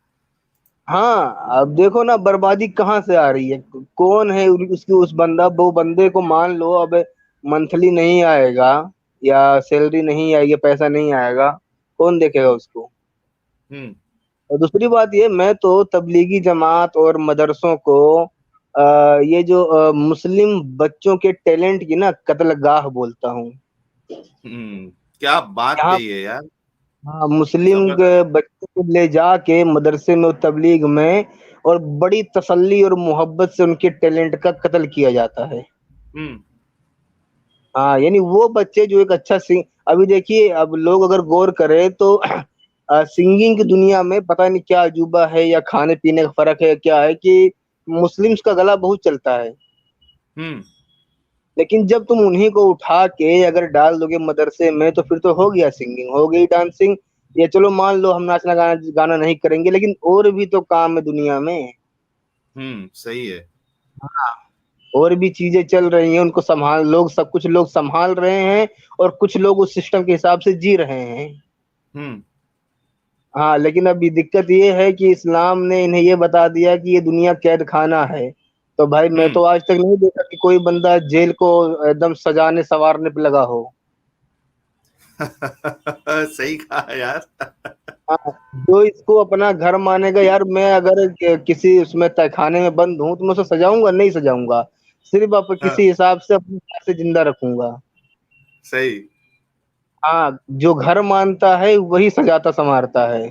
हाँ, अब देखो ना बर्बादी कहाँ से आ रही है, कौन है उसकी, उस बंदा, वो बंदे को मान लो अब मंथली नहीं आएगा या सैलरी नहीं आएगी, पैसा नहीं आएगा, कौन देखेगा उसको। हम्म। और दूसरी बात ये, मैं तो तबलीगी जमात और मदरसों को ये जो मुस्लिम बच्चों के टैलेंट की ना कत्लगाह बोलता हूँ। क्या बात यहाँ कही है यार, हाँ, मुस्लिम जबरदस्त। बच्चों को ले जाके मदरसे में और तबलीग में और बड़ी तसल्ली और मोहब्बत से उनके टैलेंट का कत्ल किया जाता है। हम्म हाँ, यानी वो बच्चे जो एक अच्छा सिंग, अभी देखिए, अब लोग अगर गौर करें तो सिंगिंग की दुनिया में पता नहीं क्या अजूबा है या खाने पीने का फर्क है, क्या है कि मुस्लिम्स का गला बहुत चलता है, हम्म लेकिन जब तुम उन्हीं को उठा के अगर डाल दोगे मदरसे में तो फिर तो हो गया सिंगिंग, हो गई डांसिंग। ये चलो मान लो हम नाचना गाना गाना नहीं करेंगे, लेकिन और भी तो काम है दुनिया में। सही है। हाँ, और भी चीजें चल रही हैं, उनको संभाल लोग, सब कुछ लोग संभाल रहे हैं और कुछ लोग उस सिस्टम के हिसाब से जी रहे हैं। हम्म हाँ, लेकिन अभी दिक्कत ये है कि इस्लाम ने इन्हें ये बता दिया कि ये दुनिया कैद खाना है। तो भाई मैं हम्म तो आज तक नहीं देखा कि कोई बंदा जेल को एकदम सजाने संवारने पे लगा हो। सही कहा यार। हाँ, जो इसको अपना घर मानेगा, यार मैं अगर किसी उसमें तहखाने में बंद हूँ तो मैं उसे सजाऊंगा नहीं सजाऊंगा, सिर्फ हाँ, किसी हिसाब से अपने हिसाब से जिंदा रखूंगा। सही। हाँ, जो घर मानता है वही सजाता संवारता है।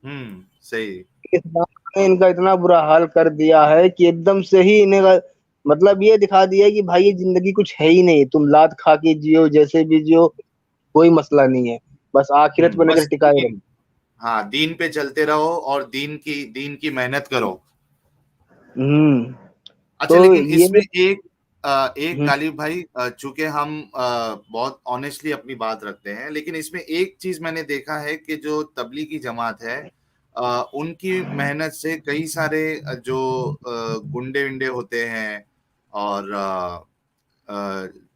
सही। इस बात ने इनका इतना बुरा हाल कर दिया है कि एकदम से ही इन्हें मतलब ये दिखा दिया है कि भाई ये जिंदगी कुछ है ही नहीं, तुम लात खा के जियो जैसे भी जियो, कोई मसला नहीं है, बस आखिरत पे नजर बस टिकाए रखो। दीन, हाँ दीन पे चलते रहो और दीन की मेहनत करो। हम्म। अच्छा, तो लेकिन ये इसमें एक हम्म, गालिब भाई, चूंकि हम बहुत ऑनेस्टली अपनी बात रखते हैं, लेकिन इसमें एक चीज मैंने देखा है कि जो तबलीगी जमात है, उनकी मेहनत से कई सारे जो गुंडे विंडे होते हैं और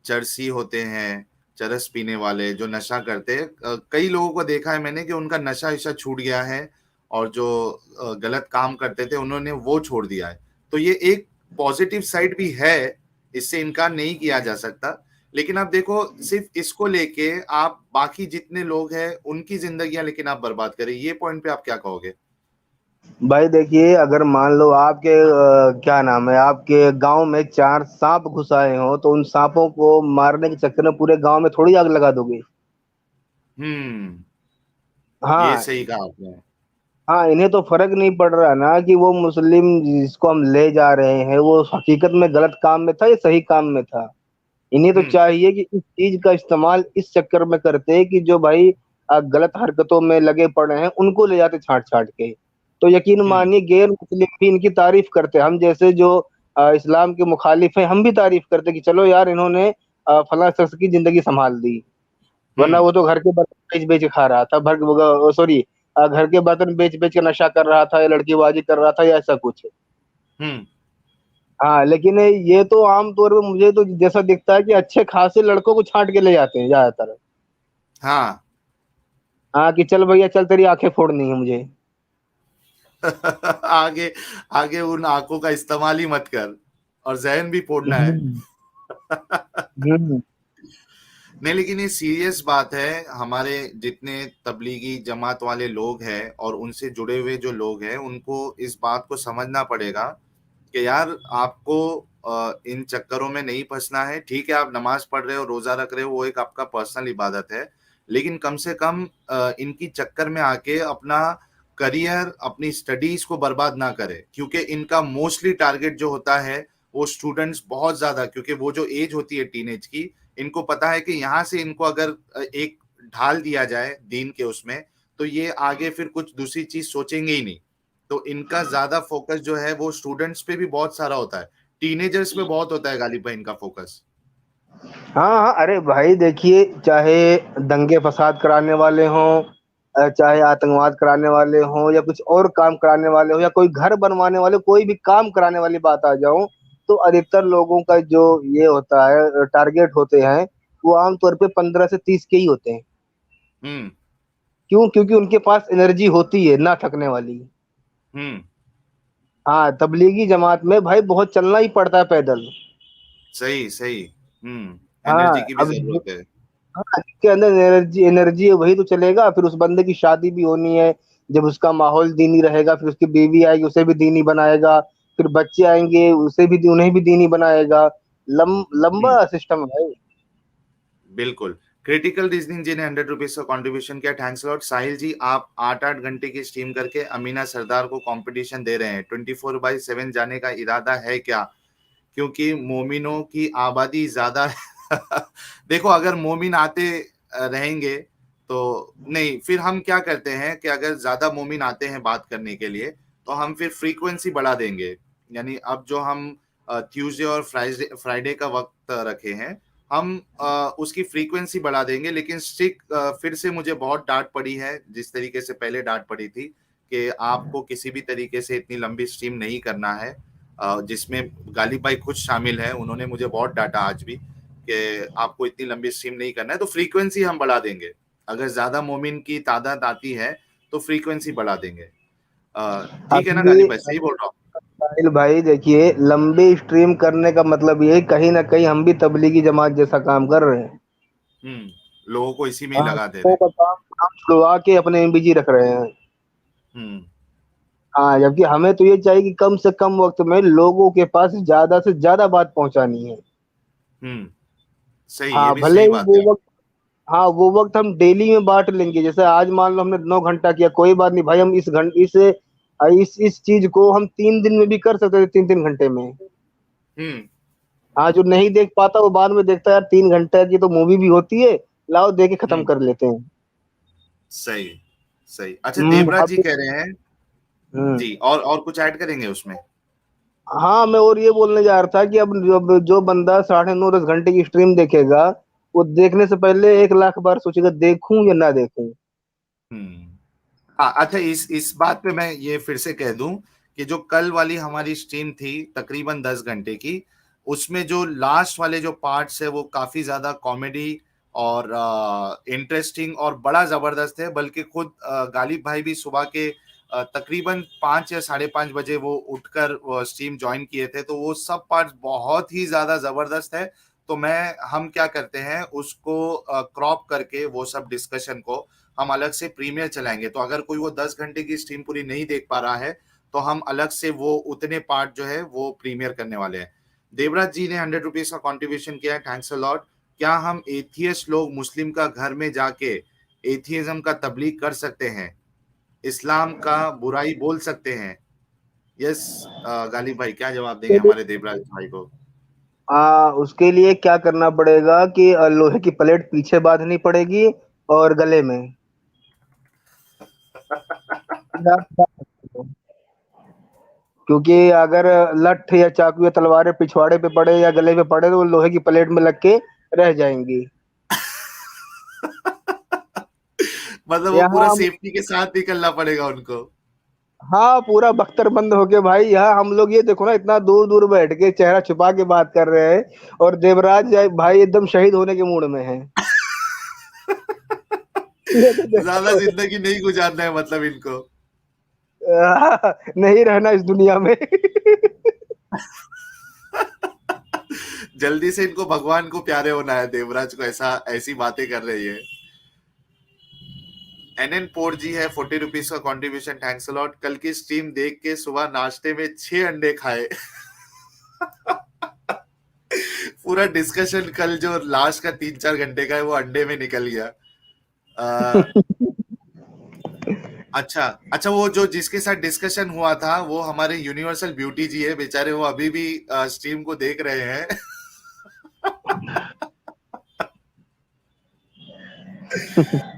चरसी होते हैं, चरस पीने वाले जो नशा करते हैं, कई लोगों को देखा है मैंने कि उनका नशा इशा छूट गया है और जो गलत काम करते थे उन्होंने वो छोड़ दिया है। तो ये एक पॉजिटिव साइड भी है, इससे इनकार नहीं किया जा सकता। लेकिन आप देखो, सिर्फ इसको लेके आप बाकी जितने लोग हैं उनकी जिंदगियां लेकिन आप बर्बाद करें, ये पॉइंट पे आप क्या कहोगे? भाई देखिए, अगर मान लो आपके क्या नाम है, आपके गांव में 4 सांप घुस आए हो तो उन सांपों को मारने के चक्कर में पूरे गांव में थोड़ी आग लगा दोगे। हम्म ये हाँ। सही कहा आपने। हाँ, इन्हें तो फर्क नहीं पड़ रहा ना कि वो मुस्लिम जिसको हम ले जा रहे हैं वो हकीकत में गलत काम में था या सही काम में था। इन्हें तो हम्म चाहिए कि इस चीज का इस्तेमाल इस चक्कर में करते कि जो भाई गलत हरकतों में लगे पड़े हैं उनको ले जाते छांट छांट के। तो यकीन हम्म मानिए गैर मुस्लिम भी इनकी तारीफ करते, हम जैसे जो इस्लाम के मुखालिफ हैं हम भी तारीफ करते कि चलो यार इन्होंने फला शख्स की जिंदगी संभाल दी, वरना हम्म वो तो घर के बर्तन बेच बेच के खा रहा था, भर सॉरी घर के बर्तन बेच बेच के नशा कर रहा था या लड़कीबाजी कर रहा था या ऐसा कुछ। हम्म हाँ, लेकिन ये तो आमतौर पे मुझे तो जैसा दिखता है कि अच्छे खासे लड़कों को छांट के ले जाते हैं ज्यादातर। हाँ। हाँ, कि चल भैया चल तेरी आंखें फोड़नी है मुझे। आगे आगे उन आंखों का इस्तेमाल ही मत कर, और जहन भी फोड़ना है। हम्म। हम्म। नहीं, लेकिन ये सीरियस बात है। हमारे जितने तबलीगी जमात वाले लोग हैं और उनसे जुड़े हुए जो लोग हैं उनको इस बात को समझना पड़ेगा कि यार आपको इन चक्करों में नहीं फंसना है। ठीक है, आप नमाज पढ़ रहे हो, रोजा रख रहे हो, वो एक आपका पर्सनल इबादत है, लेकिन कम से कम इनकी चक्कर में आके अपना करियर, अपनी स्टडीज को बर्बाद ना करे, क्योंकि इनका मोस्टली टारगेट जो होता है वो स्टूडेंट्स बहुत ज्यादा, क्योंकि वो जो एज होती है टीनेज की, इनको पता है कि यहाँ से इनको अगर एक ढाल दिया जाए दीन के उसमें, तो ये आगे फिर कुछ दूसरी चीज सोचेंगे ही नहीं। तो इनका ज्यादा फोकस जो है वो स्टूडेंट्स पे भी बहुत सारा होता है, टीनेजर्स पे बहुत होता है गालिब भाई इनका फोकस। हाँ हाँ, अरे भाई देखिए, चाहे दंगे फसाद कराने वाले हों, चाहे आतंकवाद कराने वाले हों या कुछ और काम कराने वाले हों या कोई घर बनवाने वाले, कोई भी काम कराने वाली बात आ जाऊं, तो अधिकतर लोगों का जो ये होता है टारगेट होते हैं वो आमतौर पे 15 से 30 के ही होते हैं। हम्म क्यों? क्योंकि उनके पास एनर्जी होती है ना थकने वाली। हम्म हाँ, तबलीगी जमात में भाई बहुत चलना ही पड़ता है पैदल। सही सही। हाँ, एनर्जी की भी अब जरूरत है। हाँ, जिसके अंदर एनर्जी एनर्जी है वही तो चलेगा, फिर उस बंदे की शादी भी होनी है, जब उसका माहौल दीनी रहेगा, फिर उसकी बीवी आएगी उसे भी दीनी बनाएगा, फिर बच्चे आएंगे उसे भी उन्हें भी दीनी बनाएगा। लंबा सिस्टम है भाई। बिल्कुल। क्रिटिकल रीजनिंग जी ने 100 रुपीज का कंट्रीब्यूशन किया, थैंक्स लॉट। साहिल जी, आप 8-8 घंटे की स्ट्रीम करके अमीना सरदार को कंपटीशन दे रहे हैं, 24/7 जाने का इरादा है क्या? क्योंकि मोमिनों की आबादी ज्यादा है। देखो, अगर मोमिन आते रहेंगे तो नहीं, फिर हम क्या करते हैं कि अगर ज्यादा मोमिन आते हैं बात करने के लिए तो हम फिर फ्रीक्वेंसी बढ़ा देंगे। यानी अब जो हम ट्यूसडे और फ्राइडे का वक्त रखे हैं, हम उसकी फ्रीक्वेंसी बढ़ा देंगे। लेकिन स्टिक फिर से मुझे बहुत डांट पड़ी है, जिस तरीके से पहले डांट पड़ी थी कि आपको किसी भी तरीके से इतनी लंबी स्ट्रीम नहीं करना है, जिसमें गालिब भाई खुद शामिल है। उन्होंने मुझे बहुत डांटा आज भी कि आपको इतनी लंबी स्ट्रीम नहीं करना है, तो फ्रीक्वेंसी हम बढ़ा देंगे। अगर ज्यादा मोमिन की तादाद आती है तो फ्रीक्वेंसी बढ़ा देंगे। ठीक है ना गालिब भाई, सही बोल रहा हूँ? साहिल भाई देखिए, लंबी स्ट्रीम करने का मतलब ये कहीं ना कहीं हम भी तबलीगी जमात जैसा काम कर रहे हैं। लोगों को इसी में ही लगा दे लोगों रहे का काम छुड़वा के अपने में बिजी रख रहे हैं। हैं। हाँ, जबकि हमें तो ये चाहिए कि कम से कम वक्त में लोगों के पास ज्यादा से ज्यादा बात पहुंचानी है। सही, ये हाँ, भी भले सही ही बात वो है। वक्त, हाँ वो वक्त हम डेली में बांट लेंगे। जैसे आज मान लो हमने 9 घंटा किया, कोई बात नहीं भाई, हम इस चीज को हम 3 दिन में भी कर सकते थे, 3-3 घंटे में। हाँ, जो नहीं देख पाता वो बाद में देखता है, यार 3 घंटे की तो मूवी भी होती है, लाओ देख के खत्म कर लेते हैं। सही सही। अच्छा, देवराज जी अब कह रहे हैं हम्म, जी, और कुछ ऐड करेंगे उसमें? हाँ, मैं और ये बोलने जा रहा था कि अब जो बंदा 9.5-10 घंटे की स्ट्रीम देखेगा, वो देखने से पहले 1 लाख बार सोचेगा देखूं या ना देखूं। अच्छा, इस बात पे मैं ये फिर से कह दूं कि जो कल वाली हमारी स्ट्रीम थी तकरीबन 10 घंटे की, उसमें जो लास्ट वाले जो पार्ट्स है वो काफी ज्यादा कॉमेडी और इंटरेस्टिंग और बड़ा जबरदस्त है। बल्कि खुद गालिब भाई भी सुबह के तकरीबन 5 या 5:30 बजे वो उठकर स्ट्रीम ज्वाइन किए थे, तो वो सब पार्ट्स बहुत ही ज्यादा जबरदस्त है। तो हम क्या करते हैं, उसको क्रॉप करके वो सब डिस्कशन को हम अलग से प्रीमियर चलाएंगे। तो अगर कोई वो 10 घंटे की स्ट्रीम पूरी नहीं देख पा रहा है तो हम अलग से वो उतने पार्ट जो है वो प्रीमियर करने वाले हैं। देवराज जी ने 100 रुपीज का कॉन्ट्रीब्यूशन किया है, थैंक्स अ लॉट। क्या हम एथियस्ट लोग मुस्लिम का घर में जाके एथियज्म का तबलीग कर सकते हैं, इस्लाम का बुराई बोल सकते हैं? यस, गालिब भाई क्या जवाब देंगे हमारे देवराज भाई को? उसके लिए क्या करना पड़ेगा कि लोहे की प्लेट पीछे बांधनी पड़ेगी और गले में। क्योंकि अगर लठ या चाकू या तलवारें पिछवाड़े पे पड़े या गले पे पड़े तो वो लोहे की प्लेट में लग के रह जाएंगी। मतलब वो पूरा यहाँ सेफ्टी के साथ निकलना पड़ेगा उनको। हाँ, पूरा बख्तर बंद होके भाई। यहाँ हम लोग ये देखो ना, इतना दूर दूर बैठ के चेहरा छुपा के बात कर रहे हैं, और देवराज भाई एकदम शहीद होने के मूड में है। ये तो ज्यादा देखो, जिंदगी नहीं गुजारना है मतलब इनको। नहीं रहना इस दुनिया में। जल्दी से इनको भगवान को प्यारे होना है, देवराज को ऐसी बातें कर रही है। एनएन पोर जी है 40 रुपीज का कंट्रीब्यूशन, थैंक्स अ लॉट। कल की स्ट्रीम देख के सुबह नाश्ते में 6 अंडे खाए। पूरा डिस्कशन कल जो लास्ट का 3-4 घंटे का है वो अंडे में निकल गया। अच्छा अच्छा, वो जो जिसके साथ डिस्कशन हुआ था वो हमारे यूनिवर्सल ब्यूटी जी है, बेचारे वो अभी भी स्ट्रीम को देख रहे हैं।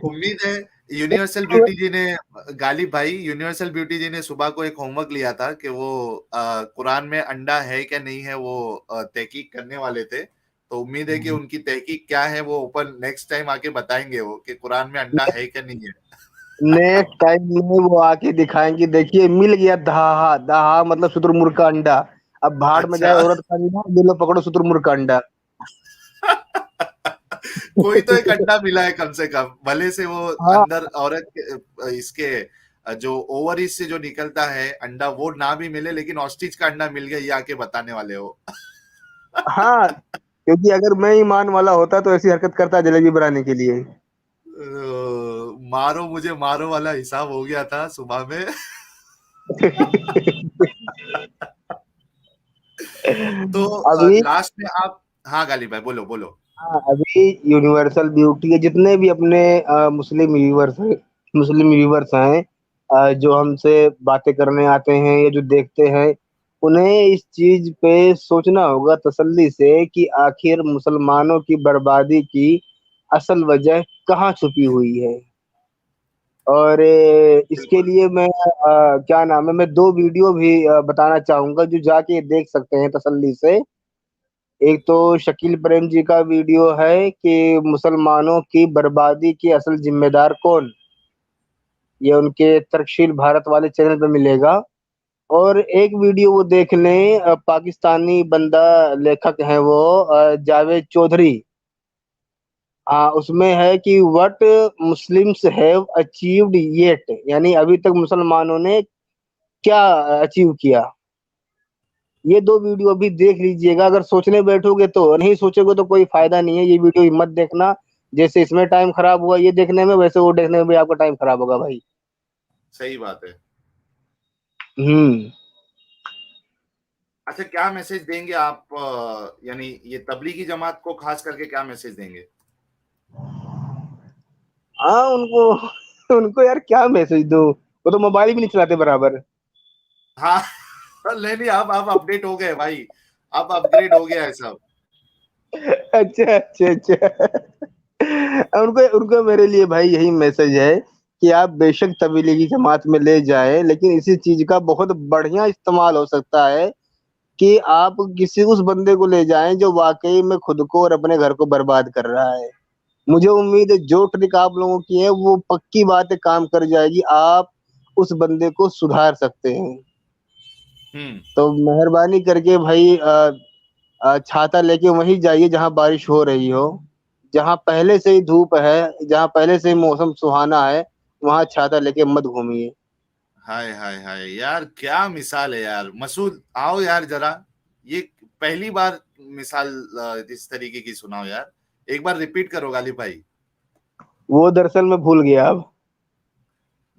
उम्मीद है यूनिवर्सल ब्यूटी जी ने, गालिब भाई, यूनिवर्सल ब्यूटी जी ने सुबह को एक होमवर्क लिया था कि वो कुरान में अंडा है क्या नहीं है वो तहकीक करने वाले थे। तो उम्मीद है कि उनकी तहकीक क्या है वो ओपन नेक्स्ट टाइम आके बताएंगे वो कि कुरान में अंडा है क्या नहीं है। नेक्स्ट टाइम में वो आके दिखाएंगे, देखिए मिल गया दहा दहा, मतलब शुतुरमुर्ग का अंडा। अब भाड़ में जाए अच्छा। औरत का अंडा, ये लो पकड़ो शुतुरमुर्ग का अंडा। कोई तो एक अंडा मिला है कम से कम, भले से वो हाँ अंदर औरत इसके जो ओवरीज से जो निकलता है अंडा वो ना भी मिले, लेकिन ऑस्ट्रिच का अंडा मिल गया, ये आके बताने वाले हो। हाँ, क्योंकि अगर मैं ईमान वाला होता तो ऐसी हरकत करता जलेबी बनाने के लिए। मारो मुझे मारो वाला हिसाब हो गया था सुबह में। तो अभी लास्ट में आप, हाँ गालिब भाई बोलो बोलो। हाँ, अभी यूनिवर्सल ब्यूटी के जितने भी अपने मुस्लिम व्यूवर्स हैं, जो हमसे बातें करने आते हैं या जो देखते हैं, उन्हें इस चीज पे सोचना होगा तसल्ली से कि आखिर मुसलमानों की बर्बादी की असल वजह कहाँ छुपी हुई है। और इसके लिए मैं क्या नाम है, मैं 2 वीडियो भी बताना चाहूंगा जो जाके देख सकते हैं तसल्ली से। एक तो शकील प्रेम जी का वीडियो है कि मुसलमानों की बर्बादी के असल जिम्मेदार कौन, ये उनके तर्कशील भारत वाले चैनल पे मिलेगा। और एक वीडियो वो देख लें, पाकिस्तानी बंदा लेखक है वो, जावेद चौधरी। उसमें है कि what Muslims have achieved yet, यानी अभी तक मुसलमानों ने क्या अचीव किया। ये 2 वीडियो अभी देख लीजिएगा। अगर सोचने बैठोगे तो, नहीं सोचोगे तो कोई फायदा नहीं है। ये वीडियो मत देखना। जैसे इसमें टाइम खराब हुआ ये देखने में, वैसे वो देखने में भी आपका टाइम खराब होगा भाई। सही बात है। हम्म। अच्छा, क्या मैसेज देंगे आप, यानी ये तबलीगी जमात को खास करके क्या मैसेज देंगे? हाँ, उनको उनको यार क्या मैसेज दो, वो तो मोबाइल भी नहीं चलाते बराबर। हाँ। नहीं नहीं, आप अपडेट हो गए भाई, आप अपग्रेड हो गया है सब। अच्छा अच्छा अच्छा। उनको उनको मेरे लिए भाई यही मैसेज है कि आप बेशक तबलीगी जमात में ले जाएं, लेकिन इसी चीज का बहुत बढ़िया इस्तेमाल हो सकता है कि आप किसी उस बंदे को ले जाएं जो वाकई में खुद को और अपने घर को बर्बाद कर रहा है। मुझे उम्मीद है जो ट्रिक आप लोगों की है वो पक्की बात है, काम कर जाएगी। आप उस बंदे को सुधार सकते हैं। तो मेहरबानी करके भाई छाता लेके वहीं जाइए जहां बारिश हो रही हो, जहां पहले से ही धूप है, जहां पहले से ही मौसम सुहाना है, वहां छाता लेके मत घूमिए। हाय हाय हाय यार, क्या मिसाल है यार। मसूद आओ यार जरा, ये पहली बार मिसाल इस तरीके की सुनाओ यार, एक बार रिपीट करो गालिब भाई। वो दरअसल मैं भूल गया अब।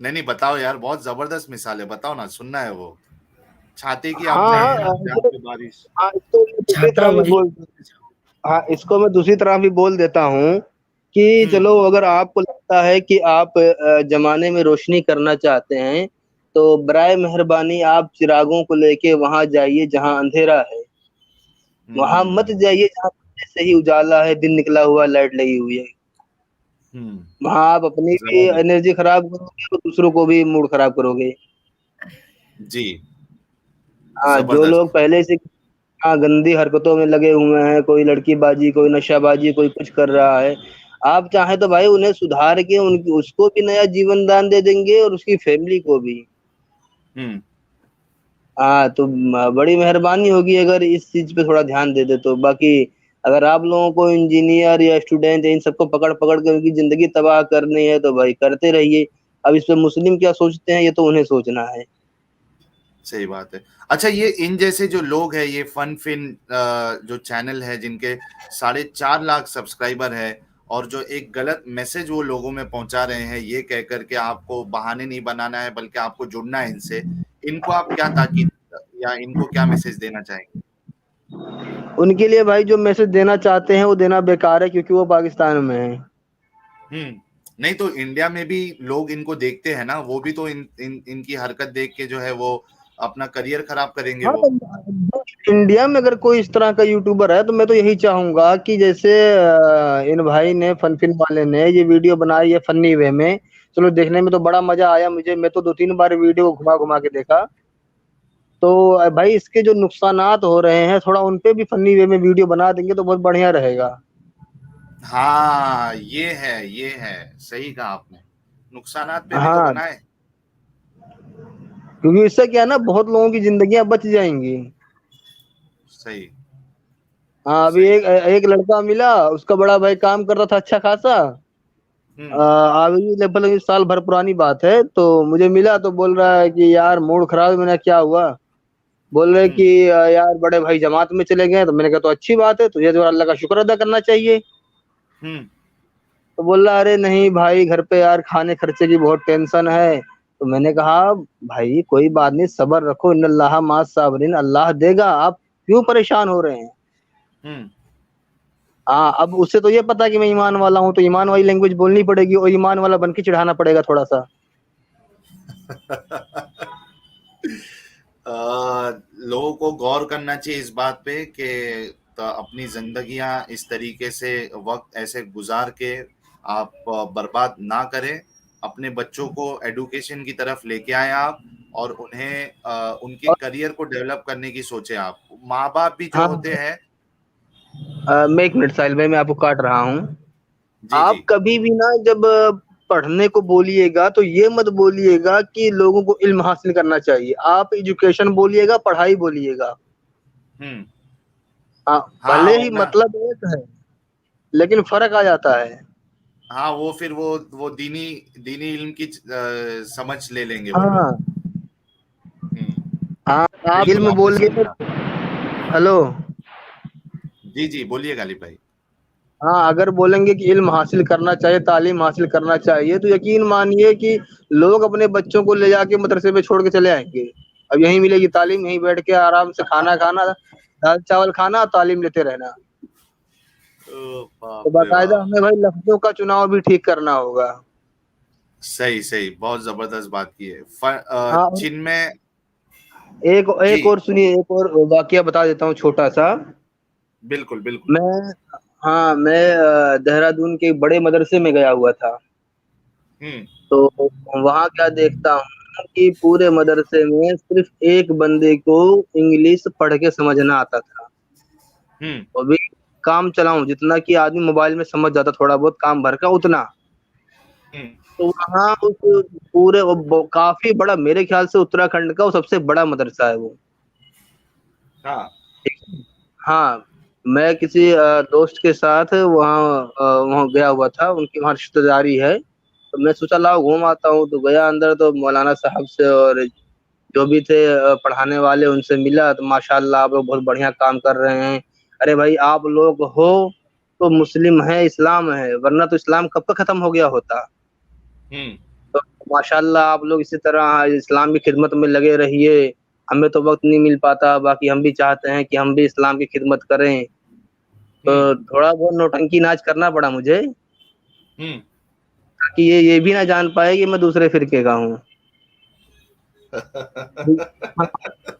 नहीं नहीं बताओ यार, बहुत जबरदस्त मिसाल है, बताओ ना, सुनना है वो। छाते की हाँ आपने हाँ, जहाँ पे बारिश। हाँ, इसको मैं दूसरी छाता तरह भी वही। बोल हाँ, इसको मैं दूसरी तरह भी बोल देता हूँ कि हम्म चलो, अगर आपको लगता है कि आप जमाने में रोशनी करना चाहते हैं, तो बराए मेहरबानी आप चिरागों को लेके वहां जाइए जहां अंधेरा है। वहां मत हम्म जाइए जहां पहले से ही उजाला है, दिन निकला हुआ, लाइट लगी हुई है। हम्म वहां आप अपनी भी जबरदस्त। एनर्जी खराब करोगे और दूसरों को भी मूड खराब करोगे। जी, हाँ, जो जबरदस्त। लोग पहले से गंदी हरकतों में लगे हुए हैं, कोई लड़कीबाजी, कोई नशाबाजी, कोई कुछ कर रहा है, आप चाहे तो भाई उन्हें सुधार के उनकी उसको भी नया जीवन दान दे देंगे और उसकी फैमिली को भी। हम्म तो बड़ी मेहरबानी होगी अगर इस चीज पे थोड़ा ध्यान दे दे तो। बाकी अगर आप लोगों को इंजीनियर या स्टूडेंट इन सबको पकड़ पकड़ के उनकी जिंदगी तबाह करनी है तो भाई करते रहिए। अब इस पे मुस्लिम क्या सोचते हैं ये तो उन्हें सोचना है। सही बात है। अच्छा, ये इन जैसे जो लोग हैं, ये फन फिन जो चैनल है जिनके 4.5 लाख सब्सक्राइबर है, और जो एक गलत मैसेज वो लोगों में पहुंचा रहे हैं ये कह करके आपको बहाने नहीं बनाना है बल्कि आपको जुड़ना है इनसे, इनको आप क्या ताकीद या इनको क्या मैसेज देना चाहेंगे? उनके लिए भाई जो मैसेज देना चाहते हैं वो देना बेकार है, क्योंकि वो पाकिस्तान में है। नहीं तो इंडिया में भी लोग इनको देखते हैं ना, वो भी तो इनकी हरकत देख के जो है वो अपना करियर खराब करेंगे हाँ, वो। तो इंडिया में अगर कोई इस तरह का यूट्यूबर है तो मैं तो यही चाहूंगा कि जैसे इन भाई ने, फनफिन वाले ने ये वीडियो बनाई है फनी वे में, चलो देखने में तो बड़ा मजा आया मुझे, मैं तो 2-3 बार वीडियो घुमा घुमा के देखा। तो भाई इसके जो नुकसानात हो रहे हैं थोड़ा उन पे भी फनी वे में वीडियो बना देंगे तो बहुत बढ़िया रहेगा। हाँ, ये है सही कहा आपने, नुकसानात पे भी तो हाँ, बनाए। क्योंकि इससे क्या है ना, बहुत लोगों की जिंदगियां बच जाएंगी। सही हाँ, अभी सही। एक एक लड़का मिला, उसका बड़ा भाई काम कर रहा था अच्छा खासा। हम्म अभी लगभग इस साल भर पुरानी बात है, तो मुझे मिला तो बोल रहा है कि यार मूड खराब है। मैंने क्या हुआ? बोल रहे हम्म कि यार बड़े भाई जमात में चले गए। तो मैंने कहा तो अच्छी बात है, तुझे तो अल्लाह का शुक्र अदा करना चाहिए। हम्म तो बोल रहा अरे नहीं भाई घर पे यार खाने खर्चे की बहुत टेंशन है। तो मैंने कहा भाई कोई बात नहीं, सब्र रखो, इन्नल्लाह मास साबिरीन, अल्लाह देगा, आप क्यों परेशान हो रहे हैं। हम्म। हाँ, अब उससे तो ये पता है कि मैं ईमान वाला हूँ, तो ईमान वाली लैंग्वेज बोलनी पड़ेगी और ईमान वाला बन के चिढ़ाना पड़ेगा थोड़ा सा। लोगों को गौर करना चाहिए इस बात पे कि अपनी जिंदगियां इस तरीके से वक्त ऐसे गुजार के आप बर्बाद ना करें। अपने बच्चों को एडुकेशन की तरफ लेके आए आप, और उन्हें उनके और करियर को डेवलप करने की सोचे आप। माँ बाप भी जो हाँ, होते हैं। मैं 1 मिनट साहिल भाई, मैं आपको काट रहा हूँ। जी जी। आप कभी भी ना जब पढ़ने को बोलिएगा तो ये मत बोलिएगा कि लोगों को इल्म हासिल करना चाहिए, आप एजुकेशन बोलिएगा, पढ़ाई बोलिएगा। हम्म। हाँ, हाँ, भले ही वरना मतलब एक है लेकिन फर्क आ जाता है। हाँ, वो फिर वो दीनी दीनी इल्म की समझ ले लेंगे वो लोग। हाँ हम्म। हाँ, आप बिल्कुल इल्म आपने बोल सही के, कहा। हेलो, जी जी, बोलिए गालिब भाई। हाँ अगर बोलेंगे कि इल्म हासिल करना चाहिए, तालीम हासिल करना चाहिए, तो यकीन मानिए कि लोग अपने बच्चों को ले जाके मदरसे में छोड़ के चले आएंगे। अब यहीं मिलेगी तालीम, यहीं बैठ के आराम से खाना खाना, दाल चावल खाना, तालीम लेते रहना। ओ तो बाप रे बाकायदा बाप। हमें भाई लफ्जों का चुनाव भी ठीक करना होगा। सही सही, बहुत जबरदस्त बात की है। हाँ, और चीन में। एक जी, एक और सुनिए, एक और वाकया बता देता हूँ छोटा सा। बिल्कुल बिल्कुल। मैं हाँ, मैं देहरादून के एक बड़े मदरसे में गया हुआ था। हम्म। तो वहाँ क्या देखता हूँ कि पूरे मदरसे में सिर्फ एक बंदे को इंग्लिश पढ़ के समझना आता था। हम्म। वो भी काम चलाऊं, जितना कि आदमी मोबाइल में समझ जाता थोड़ा बहुत काम भर का उतना। हम्म। तो वहाँ उस पूरे काफी बड़ा, मेरे ख्याल से उत्तराखंड का वो सबसे बड़ा मदरसा है वो। हाँ। हाँ, मैं किसी दोस्त के साथ वहाँ गया हुआ था, उनकी वहाँ रिश्तेदारी है। तो मैं सोचा लाओ घूम आता हूँ, तो गया अंदर, तो मौलाना साहब से और जो भी थे पढ़ाने वाले, उनसे मिला। तो माशाल्लाह आप लोग बहुत बढ़िया काम कर रहे हैं। अरे भाई आप लोग हो तो मुस्लिम है, इस्लाम है, वरना तो इस्लाम कब का खत्म हो गया होता। हम्म। तो माशाल्लाह आप लोग इसी तरह इस्लाम की खिदमत में लगे रहिए। हमें तो वक्त नहीं मिल पाता, बाकी हम भी चाहते हैं कि हम भी इस्लाम की खिदमत करें। तो हम्म। थोड़ा बहुत नौटंकी नाच करना पड़ा मुझे, हम्म। ताकि ये भी ना जान पाए कि मैं दूसरे फिरके का हूँ। हाँ,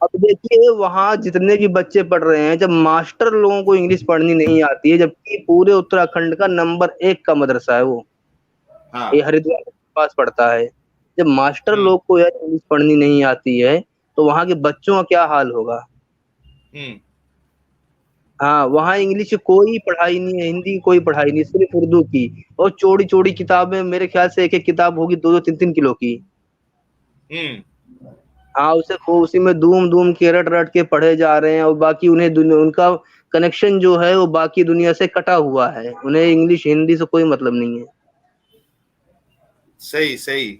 अब देखिए वहाँ जितने भी बच्चे पढ़ रहे हैं, जब मास्टर लोगों को इंग्लिश पढ़नी नहीं आती है, जबकि पूरे उत्तराखंड का नंबर 1 का मदरसा है वो, ये हाँ। हरिद्वार के पास पड़ता है। जब मास्टर हम्म। लोग को यार इंग्लिश पढ़नी नहीं आती है, तो वहाँ के बच्चों का क्या हाल होगा। हम्म। हाँ, वहाँ इंग्लिश की कोई पढ़ाई नहीं है, हिंदी की कोई पढ़ाई नहीं, सिर्फ उर्दू की। और चौड़ी-चौड़ी किताबें, मेरे ख्याल से एक-एक किताब होगी 2-2 3-3 किलो की। हम्म। हाँ, उसे वो उसी में दूम-दूम के रट-रट के पढ़े जा रहे हैं, और बाकी उन्हें उनका कनेक्शन जो है वो बाकी दुनिया से कटा हुआ है। उन्हें इंग्लिश, हिंदी से कोई मतलब नहीं है। सही सही,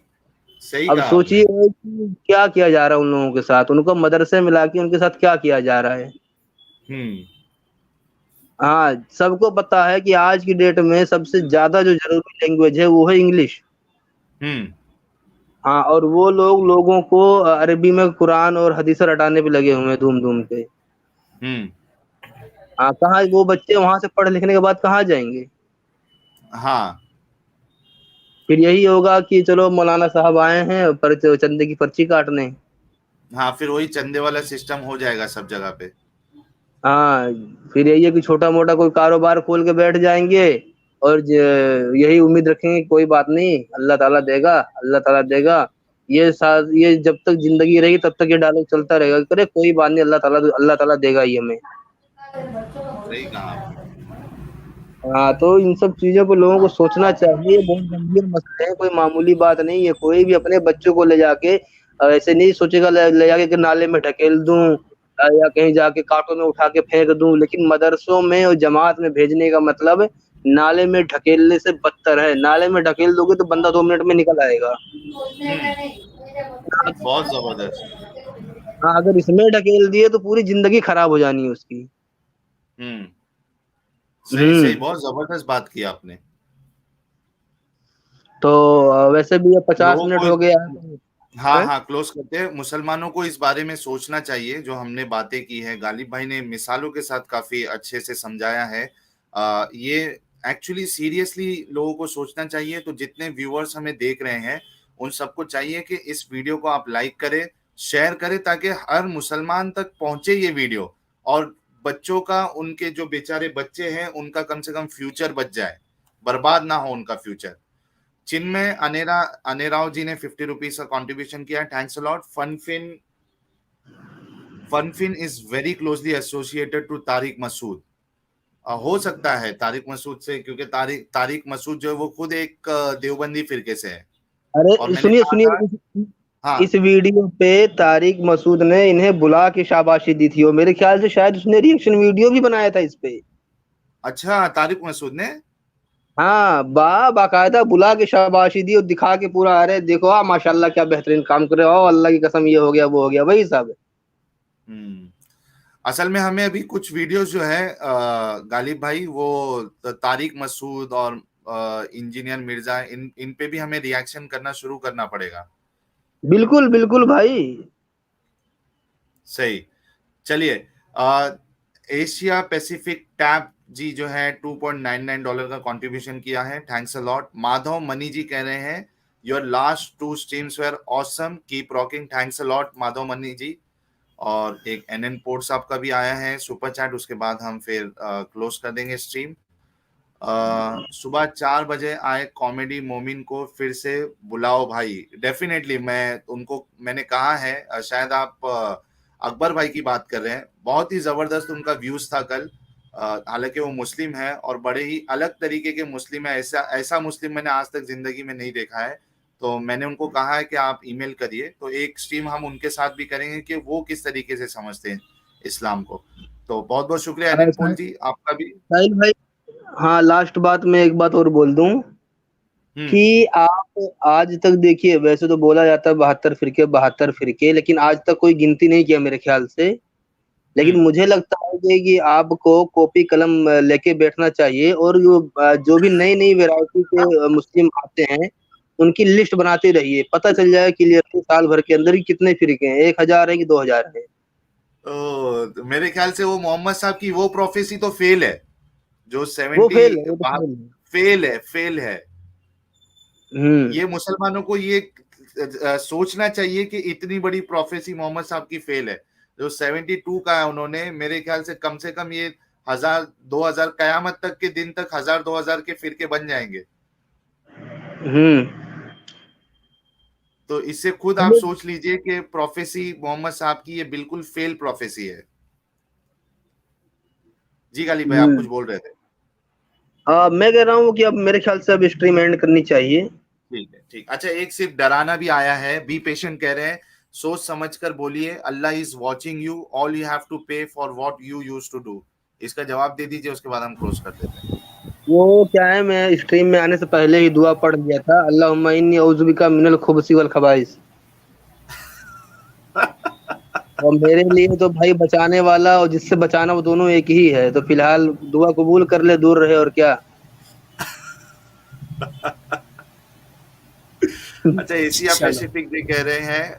सही अब कहा आपने। सोचिए कि क्या किया जा रहा है उन लोगों के साथ, उनको मदरसे में लाके उनके साथ क्या किया जा रहा है। हम्म। हाँ, सबको पता है कि आज की डेट में सबसे ज़्यादा जो ज़रूरी लैंग्वेज है वो है इंग्लिश। हम्म। हाँ, और वो लोग लोगों को अरबी में कुरान और हदीसें रटाने पे लगे हुए हैं धूम-धूम के। हम्म। हाँ, कहाँ वो बच्चे वहाँ से पढ़ लिखने के बाद कहाँ जाएँगे? हाँ फिर यही होगा कि चलो मौलाना साहब आए हैं चंदे की पर्ची काटने। हाँ, फिर वही चंदे वाला सिस्टम हो जाएगा सब जगह पे। हाँ, फिर यही है कि छोटा-मोटा कोई कारोबार खोल के बैठ जाएँगे और यही उम्मीद रखेंगे कोई बात नहीं, अल्लाह ताला देगा, अल्लाह ताला देगा। ये जब तक ज़िंदगी रहेगी तब तक ये डायलॉग चलता रहेगा, अरे कोई बात नहीं, अल्लाह ताला देगा ही हमें। सही कहा आपने। हाँ, तो इन सब चीज़ों पे लोगों को सोचना चाहिए, बहुत गंभीर मसले हैं, कोई मामूली बात नहीं है। कोई भी अपने बच्चों को ले जाके ऐसे नहीं सोचेगा, ले जाके कि नाले में ढकेल दूँ या कहीं जाके कांटों में उठा के फेंक दूँ। लेकिन मदरसों में और जमात में भेजने का मतलब नाले में ढकेलने से बदतर है। नाले में ढकेल दोगे तो बंदा 2 मिनट में निकल आएगा। बहुत जबरदस्त। हाँ, अगर इसमें ढकेल दिए तो पूरी ज़िंदगी खराब हो जानी है उसकी। सही हुँ। सही, बहुत जबरदस्त बात की आपने। तो वैसे भी ये 50 लोगों मिनट को हो गया है तो- हाँ हैं? हाँ क्लोज करते हैं। मुसलमानों को इस बारे में सोचना चाहिए जो हमने बातें की है। गालिब भाई ने मिसालों के साथ काफी अच्छे से समझाया है। ये एक्चुअली सीरियसली लोगों को सोचना चाहिए। तो जितने व्यूअर्स हमें देख रहे हैं उन सबको चाहिए कि इस वीडियो को आप लाइक करें, शेयर करें, ताकि हर मुसलमान तक पहुंचे ये वीडियो, और बच्चों का, उनके जो बेचारे बच्चे हैं उनका कम से कम फ्यूचर बच जाए, बर्बाद ना हो उनका फ्यूचर। चिन्मय अनेराव जी ने 50 रुपीज का कॉन्ट्रीब्यूशन किया। Thanks a lot. फनफिन is very closely associated to Tariq Masood. हो सकता है तारिक मसूद से, क्योंकि तारिक मसूद जो है वो खुद एक देवबंदी फिरके से है। और अरे मैंने सुनिए कहा सुनिए, था, हाँ, इस वीडियो पे तारिक मसूद ने इन्हें बुला के शाबाशी दी थी और मेरे ख्याल से शायद उसने रिएक्शन वीडियो भी बनाया था इस पे। अच्छा, तारिक मसूद ने। हाँ, बाकायदा बुला के शाबाशी दी और दिखा के पूरा, अरे देखो माशाल्लाह क्या बेहतरीन काम कर रहे हो, अल्लाह की कसम ये हो गया वो हो गया, वही सब। हम्म असल में हमें अभी कुछ वीडियोस जो है गालिब भाई, वो तारिक मसूद और इंजीनियर मिर्जा, इन पे भी हमें रिएक्शन करना शुरू करना पड़ेगा। बिल्कुल बिल्कुल भाई। सही। चलिए, एशिया पैसिफिक टैब जी जो है $2.99 का कंट्रीब्यूशन किया है। Thanks a lot. Madhav Mani ji कह रहे हैं your last 2 streams were awesome, keep rocking. Thanks a lot Madhav Mani ji. और एक एनएन पोर्ट साहब का भी आया है सुपर चैट, उसके बाद हम फिर क्लोज कर देंगे स्ट्रीम। सुबह 4 बजे आए कॉमेडी मोमिन को फिर से बुलाओ भाई। डेफिनेटली मैंने कहा है, शायद आप अकबर भाई की बात कर रहे हैं। बहुत ही जबरदस्त उनका व्यूज था कल। हालांकि वो मुस्लिम है और बड़े ही अलग तरीके के मुस्लिम है। ऐसा ऐसा मुस्लिम मैंने आज तक जिंदगी में नहीं देखा है। तो मैंने उनको कहा है कि आप ईमेल करिए, तो एक स्ट्रीम हम उनके साथ भी करेंगे कि वो किस तरीके से समझते हैं इस्लाम को। तो बहुत बहुत शुक्रिया एनएन पोल जी, आपका भी। साहिल भाई, हाँ लास्ट बात मैं एक बात और बोल दूं हम्म कि आप आज तक देखिए, वैसे तो बोला जाता है 72 फिरके 72 फिरके, लेकिन आज तक कोई गिनती नहीं किया मेरे ख्याल से। लेकिन हम्म मुझे लगता है कि आपको कॉपी कलम लेके बैठना चाहिए और जो भी नई नई वैरायटी के मुस्लिम आते हैं उनकी लिस्ट बनाते रहिए, पता चल जाए क्लियरली साल भर के अंदर कि कितने फिरके हैं, 1000 है कि 2000 है। तो मेरे ख्याल से वो मोहम्मद साहब की वो प्रोफेसी तो फेल है, जो वो 70 फेल है, वो तो फेल है। फेल है। हम्म। ये मुसलमानों को ये सोचना चाहिए कि इतनी बड़ी प्रोफेसी मोहम्मद साहब की फेल है। जो 72 का है उन्होंने, मेरे ख्याल से कम ये 1000 2000 कयामत तक के दिन तक 1000 2000 के फिरके बन जाएंगे। हम्म। तो इससे खुद आप सोच लीजिए कि प्रोफेसी मोहम्मद साहब की ये बिल्कुल फेल प्रोफेसी है। जी गालिब भाई, आप कुछ बोल रहे थे। मैं कह रहा हूँ कि अब मेरे ख्याल से अब स्ट्रीम एंड करनी चाहिए। ठीक है, ठीक। अच्छा, एक सिर्फ डराना भी आया है। बी पेशेंट कह रहे हैं, सोच समझ कर बोलिए, Allah is watching you, all you have to pay for what you used to do. इसका जवाब दे दीजिए, उसके बाद हम क्लोज कर देते हैं। वो क्या है, मैं स्ट्रीम में आने से पहले ही दुआ पढ़ लिया था, अल्लाहुम्मा इन्नी औज़ु बिका मिनल खुबसी वल खबाइस। और मेरे लिए तो भाई बचाने वाला और जिससे बचाना वो दोनों एक ही है, तो फिलहाल दुआ कबूल कर ले, दूर रहे और क्या। अच्छा, एशिया पैसिफिक भी कह रहे हैं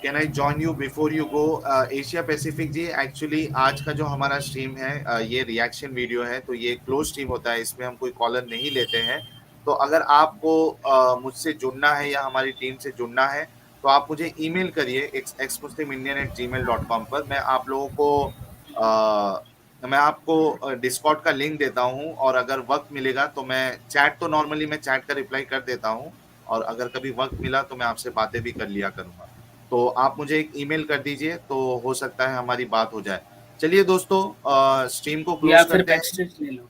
can I join you before you go. Asia Pacific जी, एक्चुअली आज का जो हमारा स्ट्रीम है ये रिएक्शन वीडियो है, तो ये क्लोज स्ट्रीम होता है, इसमें हम कोई कॉलर नहीं लेते हैं। तो अगर आपको मुझसे जुड़ना है या हमारी टीम से जुड़ना है तो आप मुझे ईमेल करिए exmuslimindian@gmail.com पर। मैं आपको डिस्कॉर्ड का लिंक देता हूँ, और अगर वक्त मिलेगा तो नॉर्मली मैं चैट का रिप्लाई कर देता हूँ, और अगर कभी वक्त मिला तो मैं आपसे बातें भी कर लिया करूंगा। तो आप मुझे एक ईमेल कर दीजिए, तो हो सकता है हमारी बात हो जाए। चलिए दोस्तों, स्ट्रीम को क्लोज या फिर करते बैक हैं। स्टेज ले लो,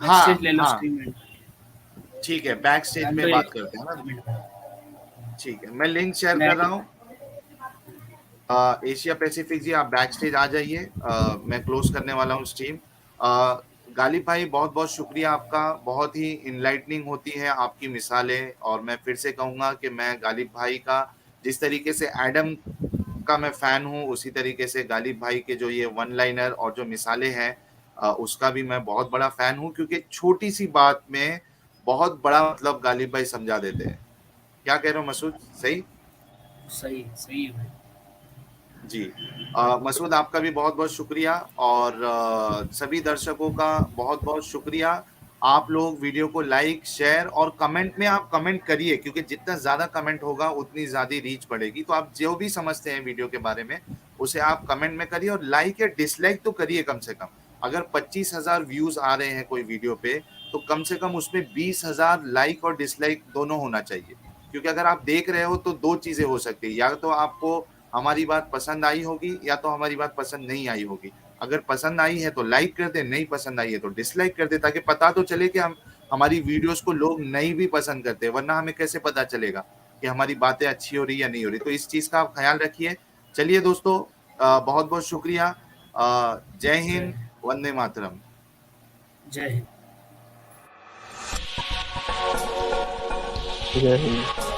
बैक स्टेज हाँ ले लो हाँ, स्ट्रीम में। ठीक है, बैक स्टेज हम में तो बात एक करते हैं ना। ठीक है, मैं लिंक शेयर मैं कर रहा हूँ। एशिया पैसिफिक जी, आप बैक स्टेज आ जाइए। मैं क्लोज करने वाला हूँ स्ट्रीम। गालिब भाई, बहुत बहुत शुक्रिया आपका। बहुत ही इनलाइटनिंग होती है आपकी मिसालें, और मैं फिर से कहूंगा कि मैं गालिब भाई का, जिस तरीके से एडम का मैं फैन हूँ, उसी तरीके से गालिब भाई के जो ये वन लाइनर और जो मिसालें हैं, उसका भी मैं बहुत बड़ा फैन हूँ, क्योंकि छोटी सी बात में बहुत बड़ा मतलब गालिब भाई समझा देते हैं। क्या कह रहे हो मसूद, सही? सही सही है भाई। जी। मसूद आपका भी बहुत बहुत शुक्रिया, और सभी दर्शकों का बहुत बहुत शुक्रिया। आप लोग वीडियो को लाइक, शेयर और कमेंट में आप कमेंट करिए, क्योंकि जितना ज्यादा कमेंट होगा उतनी ज्यादा रीच बढ़ेगी। तो आप जो भी समझते हैं वीडियो के बारे में उसे आप कमेंट में करिए, और लाइक या डिसलाइक तो करिए कम से कम। अगर 25,000 व्यूज आ रहे हैं कोई वीडियो पे, तो कम से कम उसमें 20,000 लाइक और डिसलाइक दोनों होना चाहिए। क्योंकि अगर आप देख रहे हो तो दो चीजें हो सकती है, या तो आपको हमारी बात पसंद आई होगी या तो हमारी बात पसंद नहीं आई होगी। अगर पसंद आई है तो लाइक कर दे, नहीं पसंद आई है तो डिसलाइक कर दे, ताकि पता तो चले कि हम हमारी वीडियोस को लोग नहीं भी पसंद करते, वरना हमें कैसे पता चलेगा कि हमारी बातें अच्छी हो रही या नहीं हो रही। तो इस चीज का आप ख्याल रखिए। चलिए दोस्तों, बहुत बहुत शुक्रिया। जय हिंद, वंदे मातरम। जय हिंद। जय हिंद।